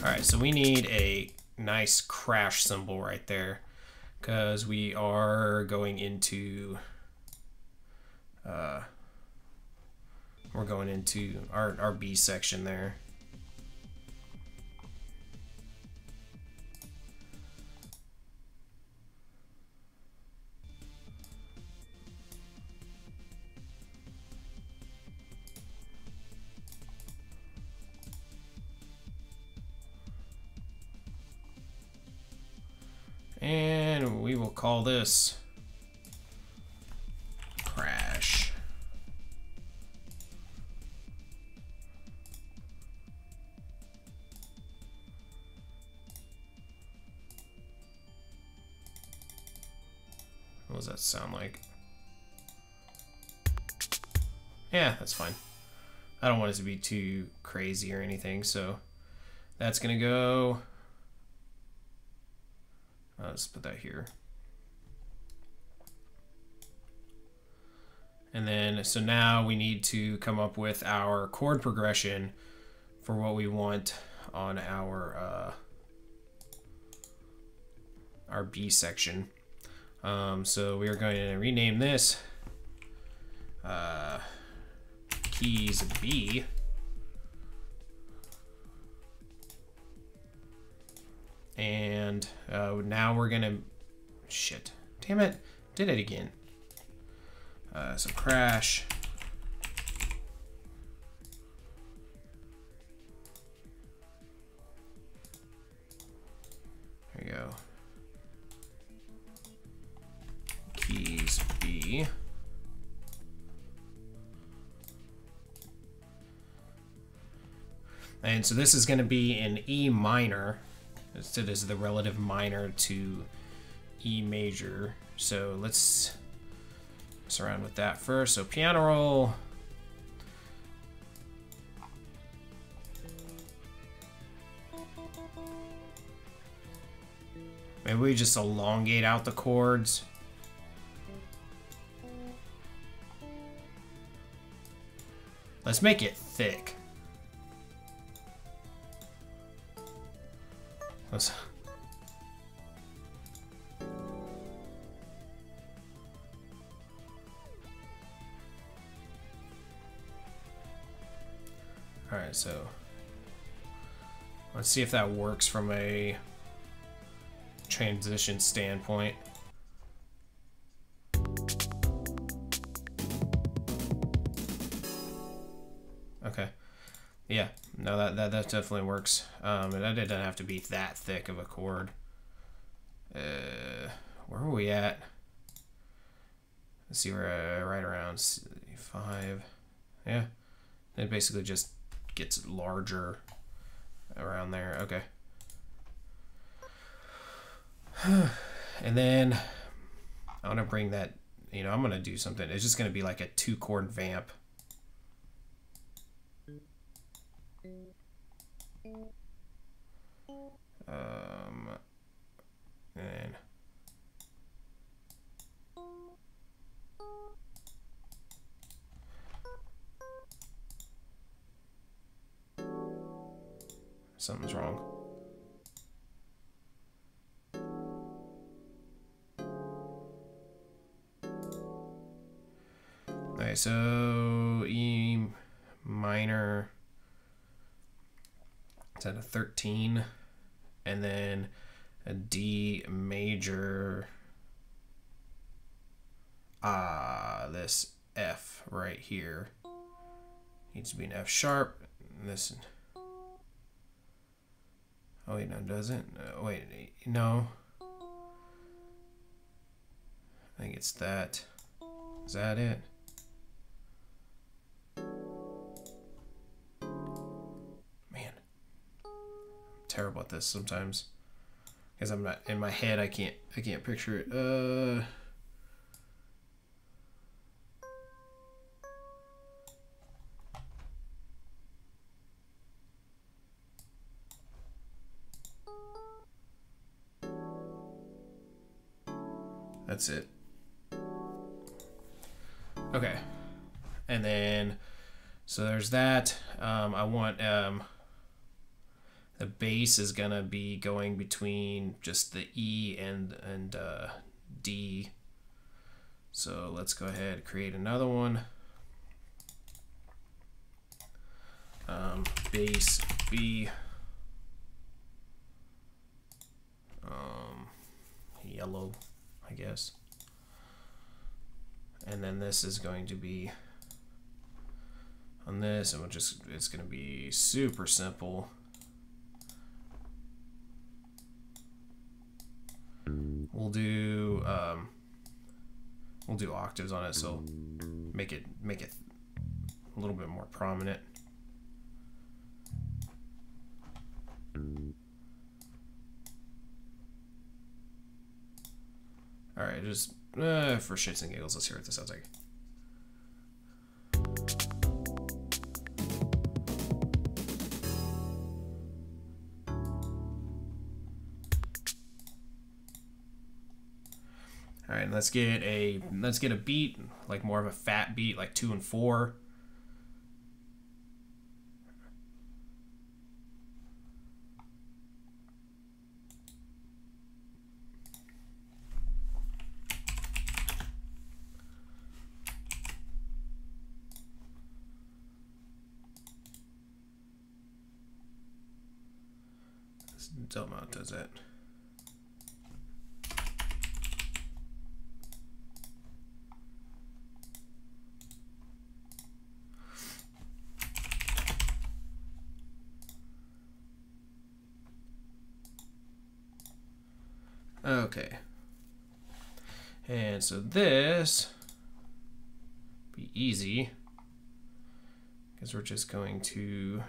[SPEAKER 1] Alright, so we need a nice crash symbol right there, because we are going into we're going into our B section there. And we will call this crash. What does that sound like? Yeah, that's fine. I don't want it to be too crazy or anything, so that's gonna go. Let's put that here. And then, so now we need to come up with our chord progression for what we want on our B section. So we are going to rename this keys B. And now we're gonna, shit, damn it, did it again. So crash. There you go. Keys B. And so this is going to be in E minor. Instead is the relative minor to E major. So let's mess around with that first. So piano roll. Maybe we just elongate out the chords. Let's make it thick. Let's... Alright, so let's see if that works from a transition standpoint. Okay. Yeah, no, that definitely works. And that didn't have to be that thick of a chord. Where are we at? Let's see, we're right around 5. Yeah, it basically just gets larger around there. Okay. And then I want to bring that, you know, I'm going to do something. It's just going to be like a 2-chord vamp. And something's wrong. Okay, so E minor, it's at a 13, and then a D major, this F right here needs to be an F sharp, and this, oh wait, no, it doesn't, wait, no, I think it's that, is that it? Terrible at this sometimes because I'm not in my head. I can't picture it. That's it. Okay, and then so there's that. I want then The base is gonna be going between just the E and D. So let's go ahead and create another one. Base B. Yellow, I guess. And then this is going to be on this, and it's going to be super simple. We'll do octaves on it, so make it a little bit more prominent. All right, just for shits and giggles, let's hear what this sounds like. All right, let's get a beat, like more of a fat beat, like 2 and 4. Delmont does it. Okay. And so this be easy because we're just going to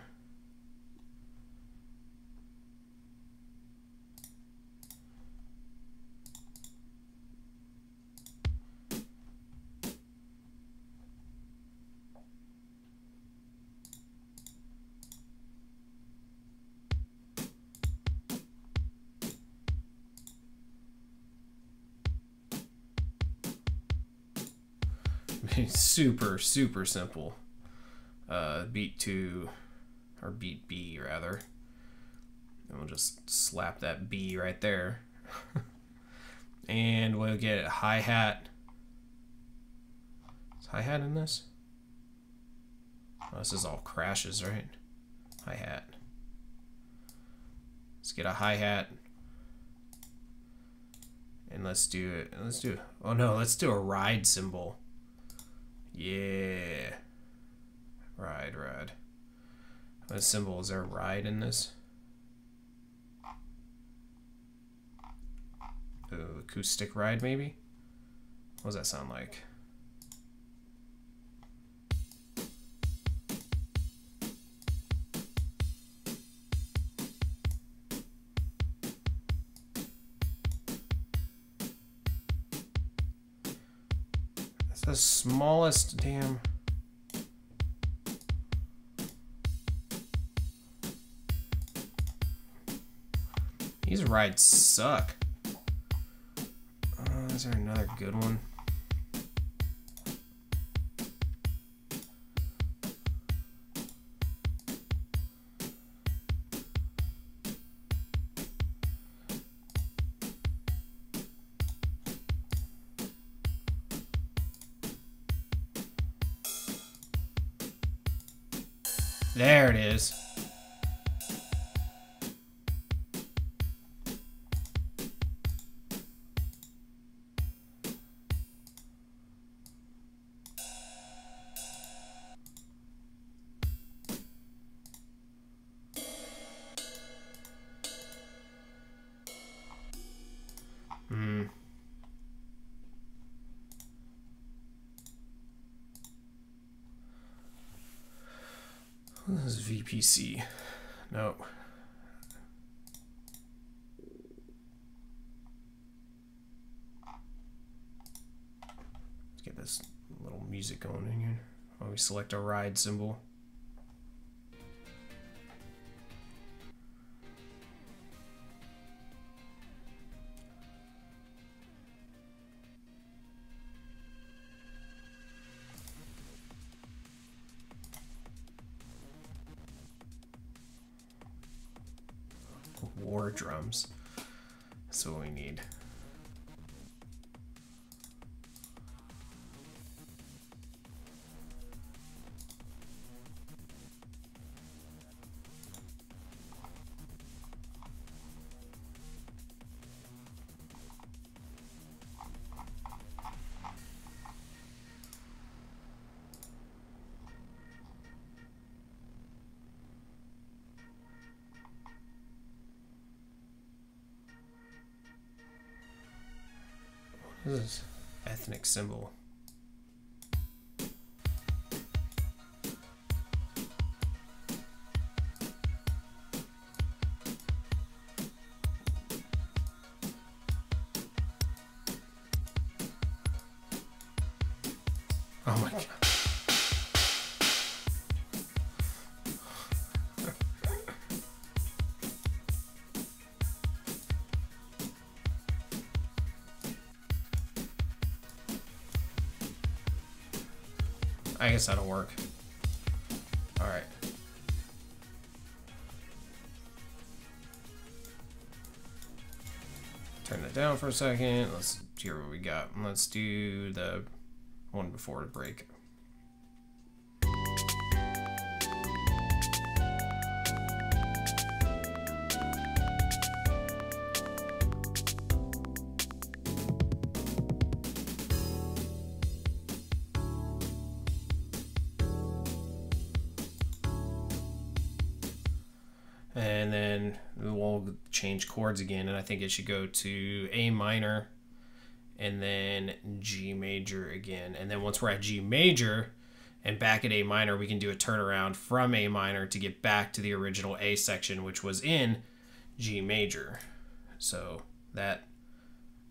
[SPEAKER 1] super simple. Beat 2 or beat B rather, and we'll just slap that B right there. And we'll get a hi-hat. Is hi-hat in this? Oh, this is all crashes, right? Hi-hat. Let's get a hi-hat. And let's do oh no, let's do a ride cymbal. Yeah. Ride. What symbol? Is there a ride in this? Ooh, acoustic ride maybe? What does that sound like? That's the smallest damn... These rides suck. Is there another good one? There it is. This is VPC. No. Let's get this little music going in here while we select a ride symbol. war drums. That's what we need. What is this? Ethnic symbol. Oh my god. I guess that'll work. All right. Turn it down for a second. Let's hear what we got. Let's do the one before the break. And then we'll change chords again, and I think it should go to A minor and then G major again. And then once we're at G major and back at A minor, we can do a turnaround from A minor to get back to the original A section, which was in G major. So that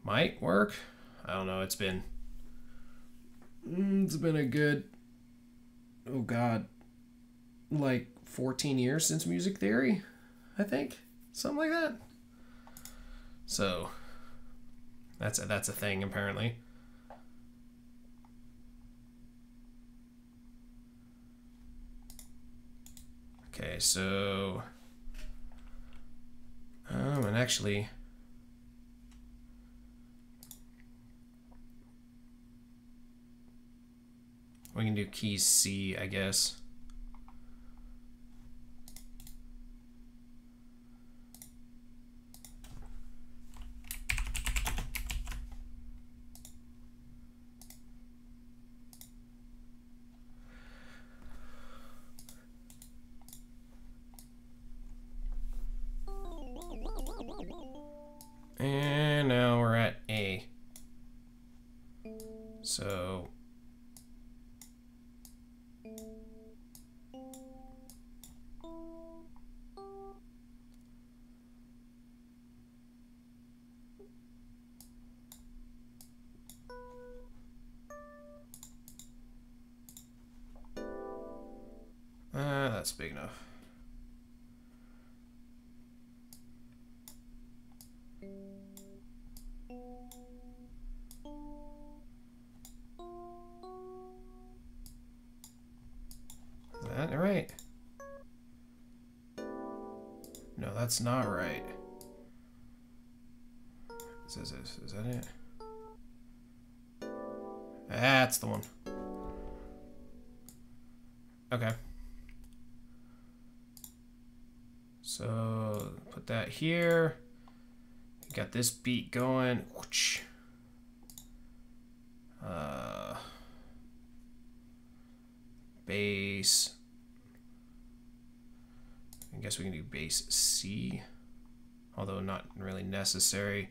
[SPEAKER 1] might work. I don't know. It's been a good, oh God, like 14 years since music theory, I think, something like that. So that's a thing apparently. Okay, so and actually we can do key C, I guess. And now we're at A. So that's big enough. Is that right? No, that's not right. Is that it? That's the one. Okay. So put that here. Got this beat going. Bass. I guess we can do bass C, although not really necessary.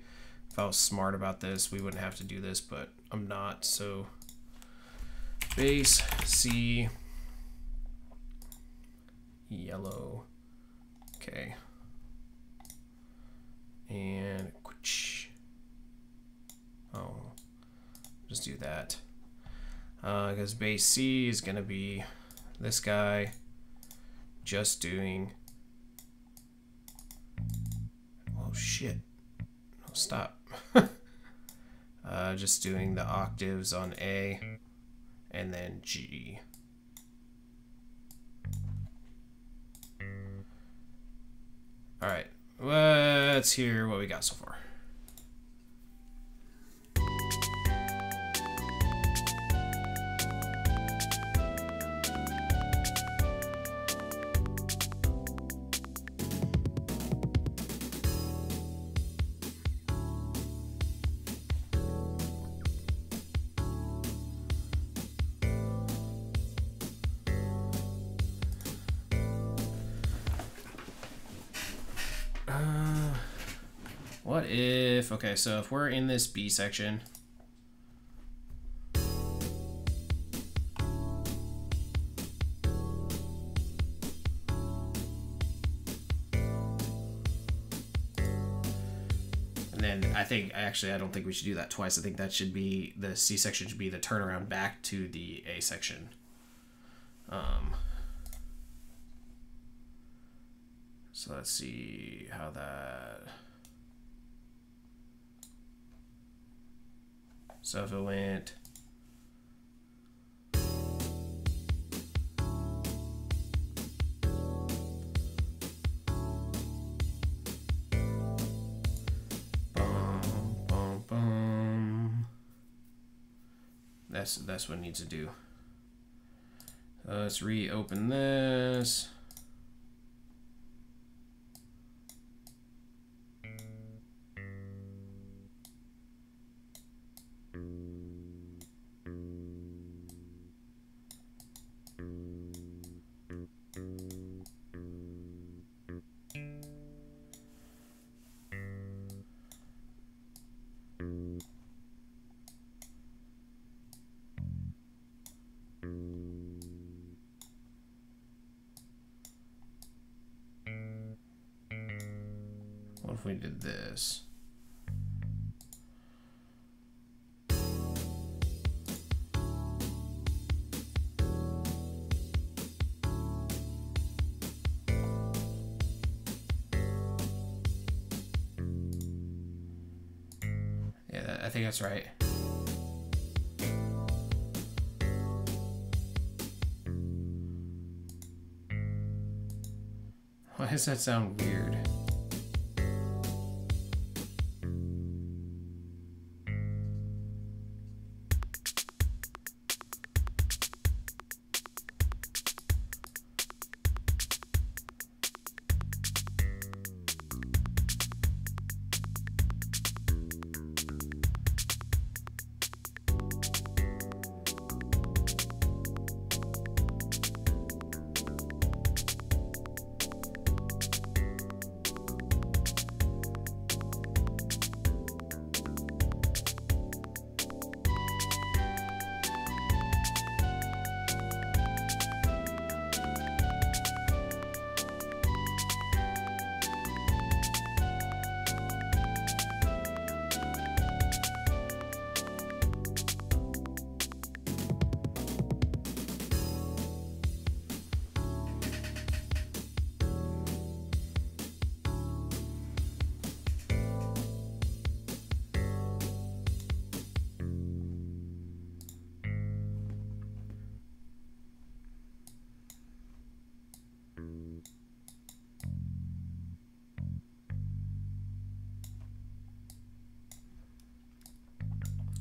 [SPEAKER 1] If I was smart about this, we wouldn't have to do this, but I'm not. So bass C, yellow. Okay. And oh, just do that. Because bass C is going to be this guy just doing, oh shit, no, stop. Just doing the octaves on A and then G. All right, let's hear what we got so far. What if, okay, so if we're in this B section, and then I don't think we should do that twice. I think that should be, the C section should be the turnaround back to the A section. So let's see how that... So if it went... Boom, boom, boom. That's what it needs to do. Let's reopen this. What if we did this? Yeah, I think that's right. Why does that sound weird?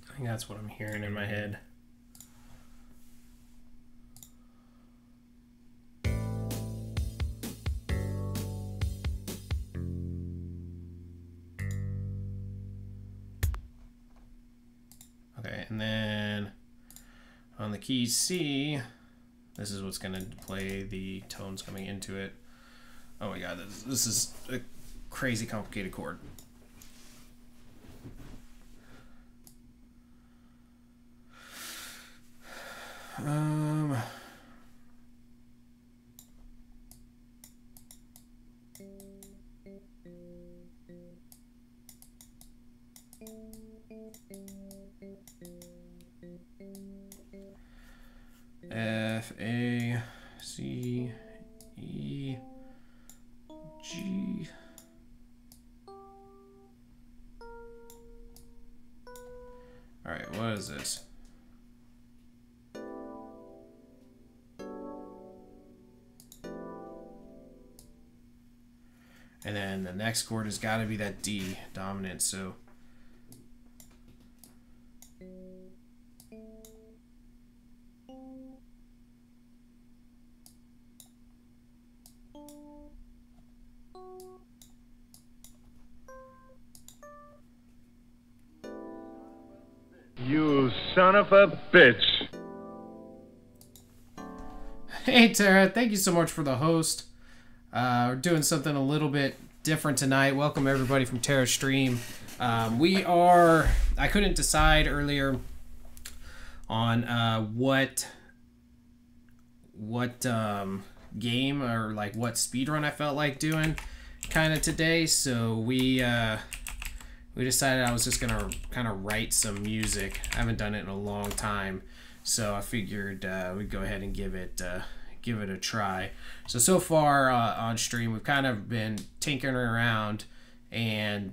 [SPEAKER 1] I think that's what I'm hearing in my head. Okay, and then on the key C, this is what's going to play the tones coming into it. Oh my god, this is a crazy complicated chord. F, A, C, E, G. All right, what is this? And then then the next chord has got to be that D dominant. So
[SPEAKER 2] You son of a bitch.
[SPEAKER 1] Hey Tara, thank you so much for the host. We're doing something a little bit different tonight. Welcome everybody from Tara's stream. I couldn't decide earlier on what game or like what speedrun I felt like doing kind of today. So we decided I was just gonna kind of write some music. I haven't done it in a long time, so I figured we'd go ahead and give it a try. So far on stream, we've kind of been tinkering around, and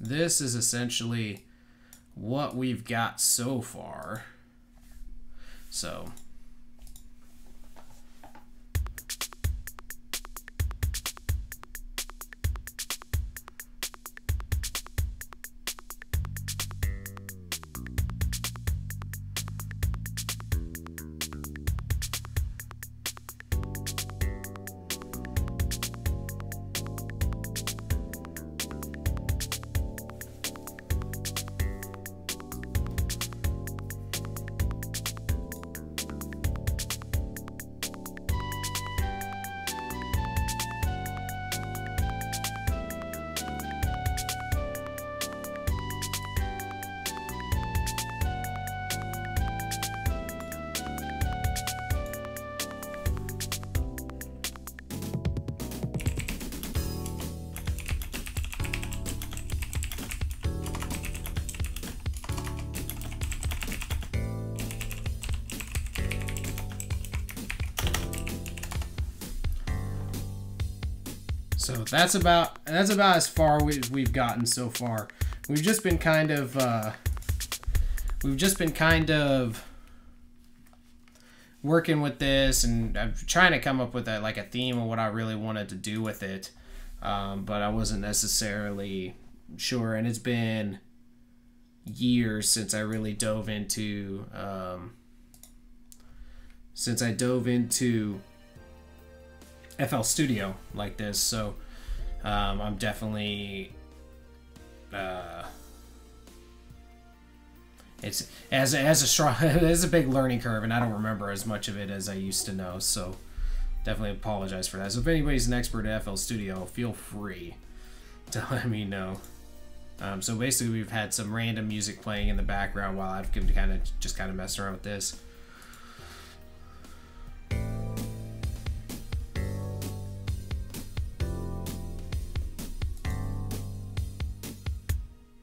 [SPEAKER 1] this is essentially what we've got so far. So. So that's about as far we've gotten so far. We've just been kind of working with this, and I'm trying to come up with a theme of what I really wanted to do with it, but I wasn't necessarily sure. And it's been years since I really dove into FL Studio like this, so I'm definitely it's a big learning curve, and I don't remember as much of it as I used to know, so definitely apologize for that. So if anybody's an expert at FL Studio, feel free to let me know. So basically, we've had some random music playing in the background while I've kind of messed around with this.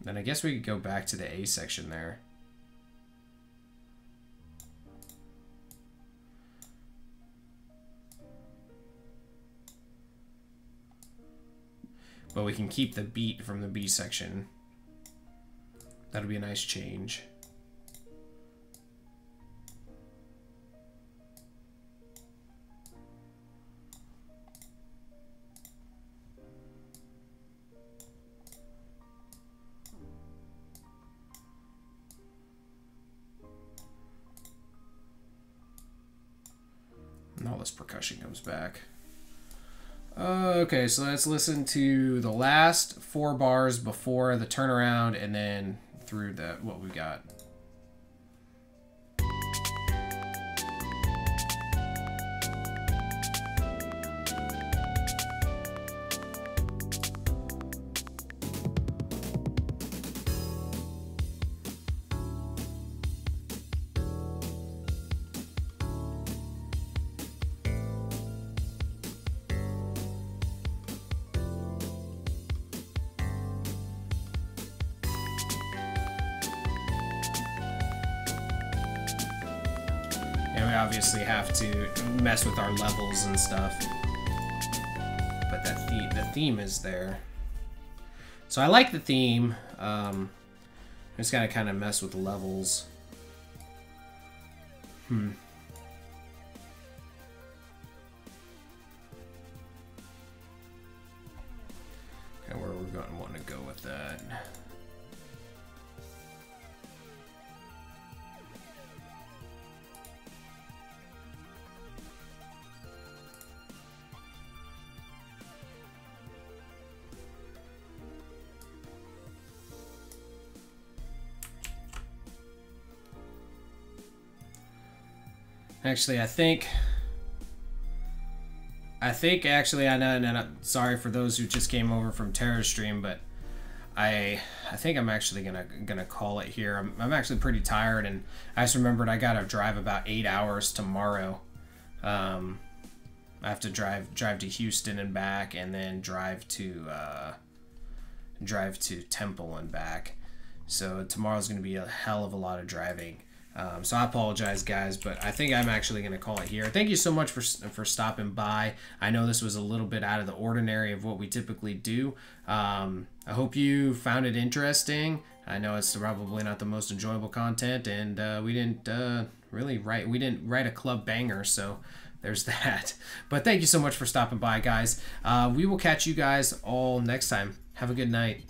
[SPEAKER 1] Then I guess we could go back to the A section there. But we can keep the beat from the B section. That'll be a nice change. And all this percussion comes back. Okay, so let's listen to the last 4 bars before the turnaround, and then through what we got. Obviously have to mess with our levels and stuff, but the theme is there, so I like the theme. Just gotta kind of mess with the levels. going to want to go with that.
[SPEAKER 2] Actually,
[SPEAKER 1] I think actually I know, and I'm sorry for those who just came over from Terra Stream, but I think I'm actually gonna call it here. I'm actually pretty tired, and I just remembered I gotta drive about 8 hours tomorrow. I have to drive to Houston and back, and then drive to Temple and back. So tomorrow's gonna be a hell of a lot of driving. So I apologize, guys, but I think I'm actually going to call it here. Thank you so much for stopping by. I know this was a little bit out of the ordinary of what we typically do. I hope you found it interesting. I know it's probably not the most enjoyable content, and we didn't write a club banger, so there's that. But thank you so much for stopping by, guys. We will catch you guys all next time. Have a good night.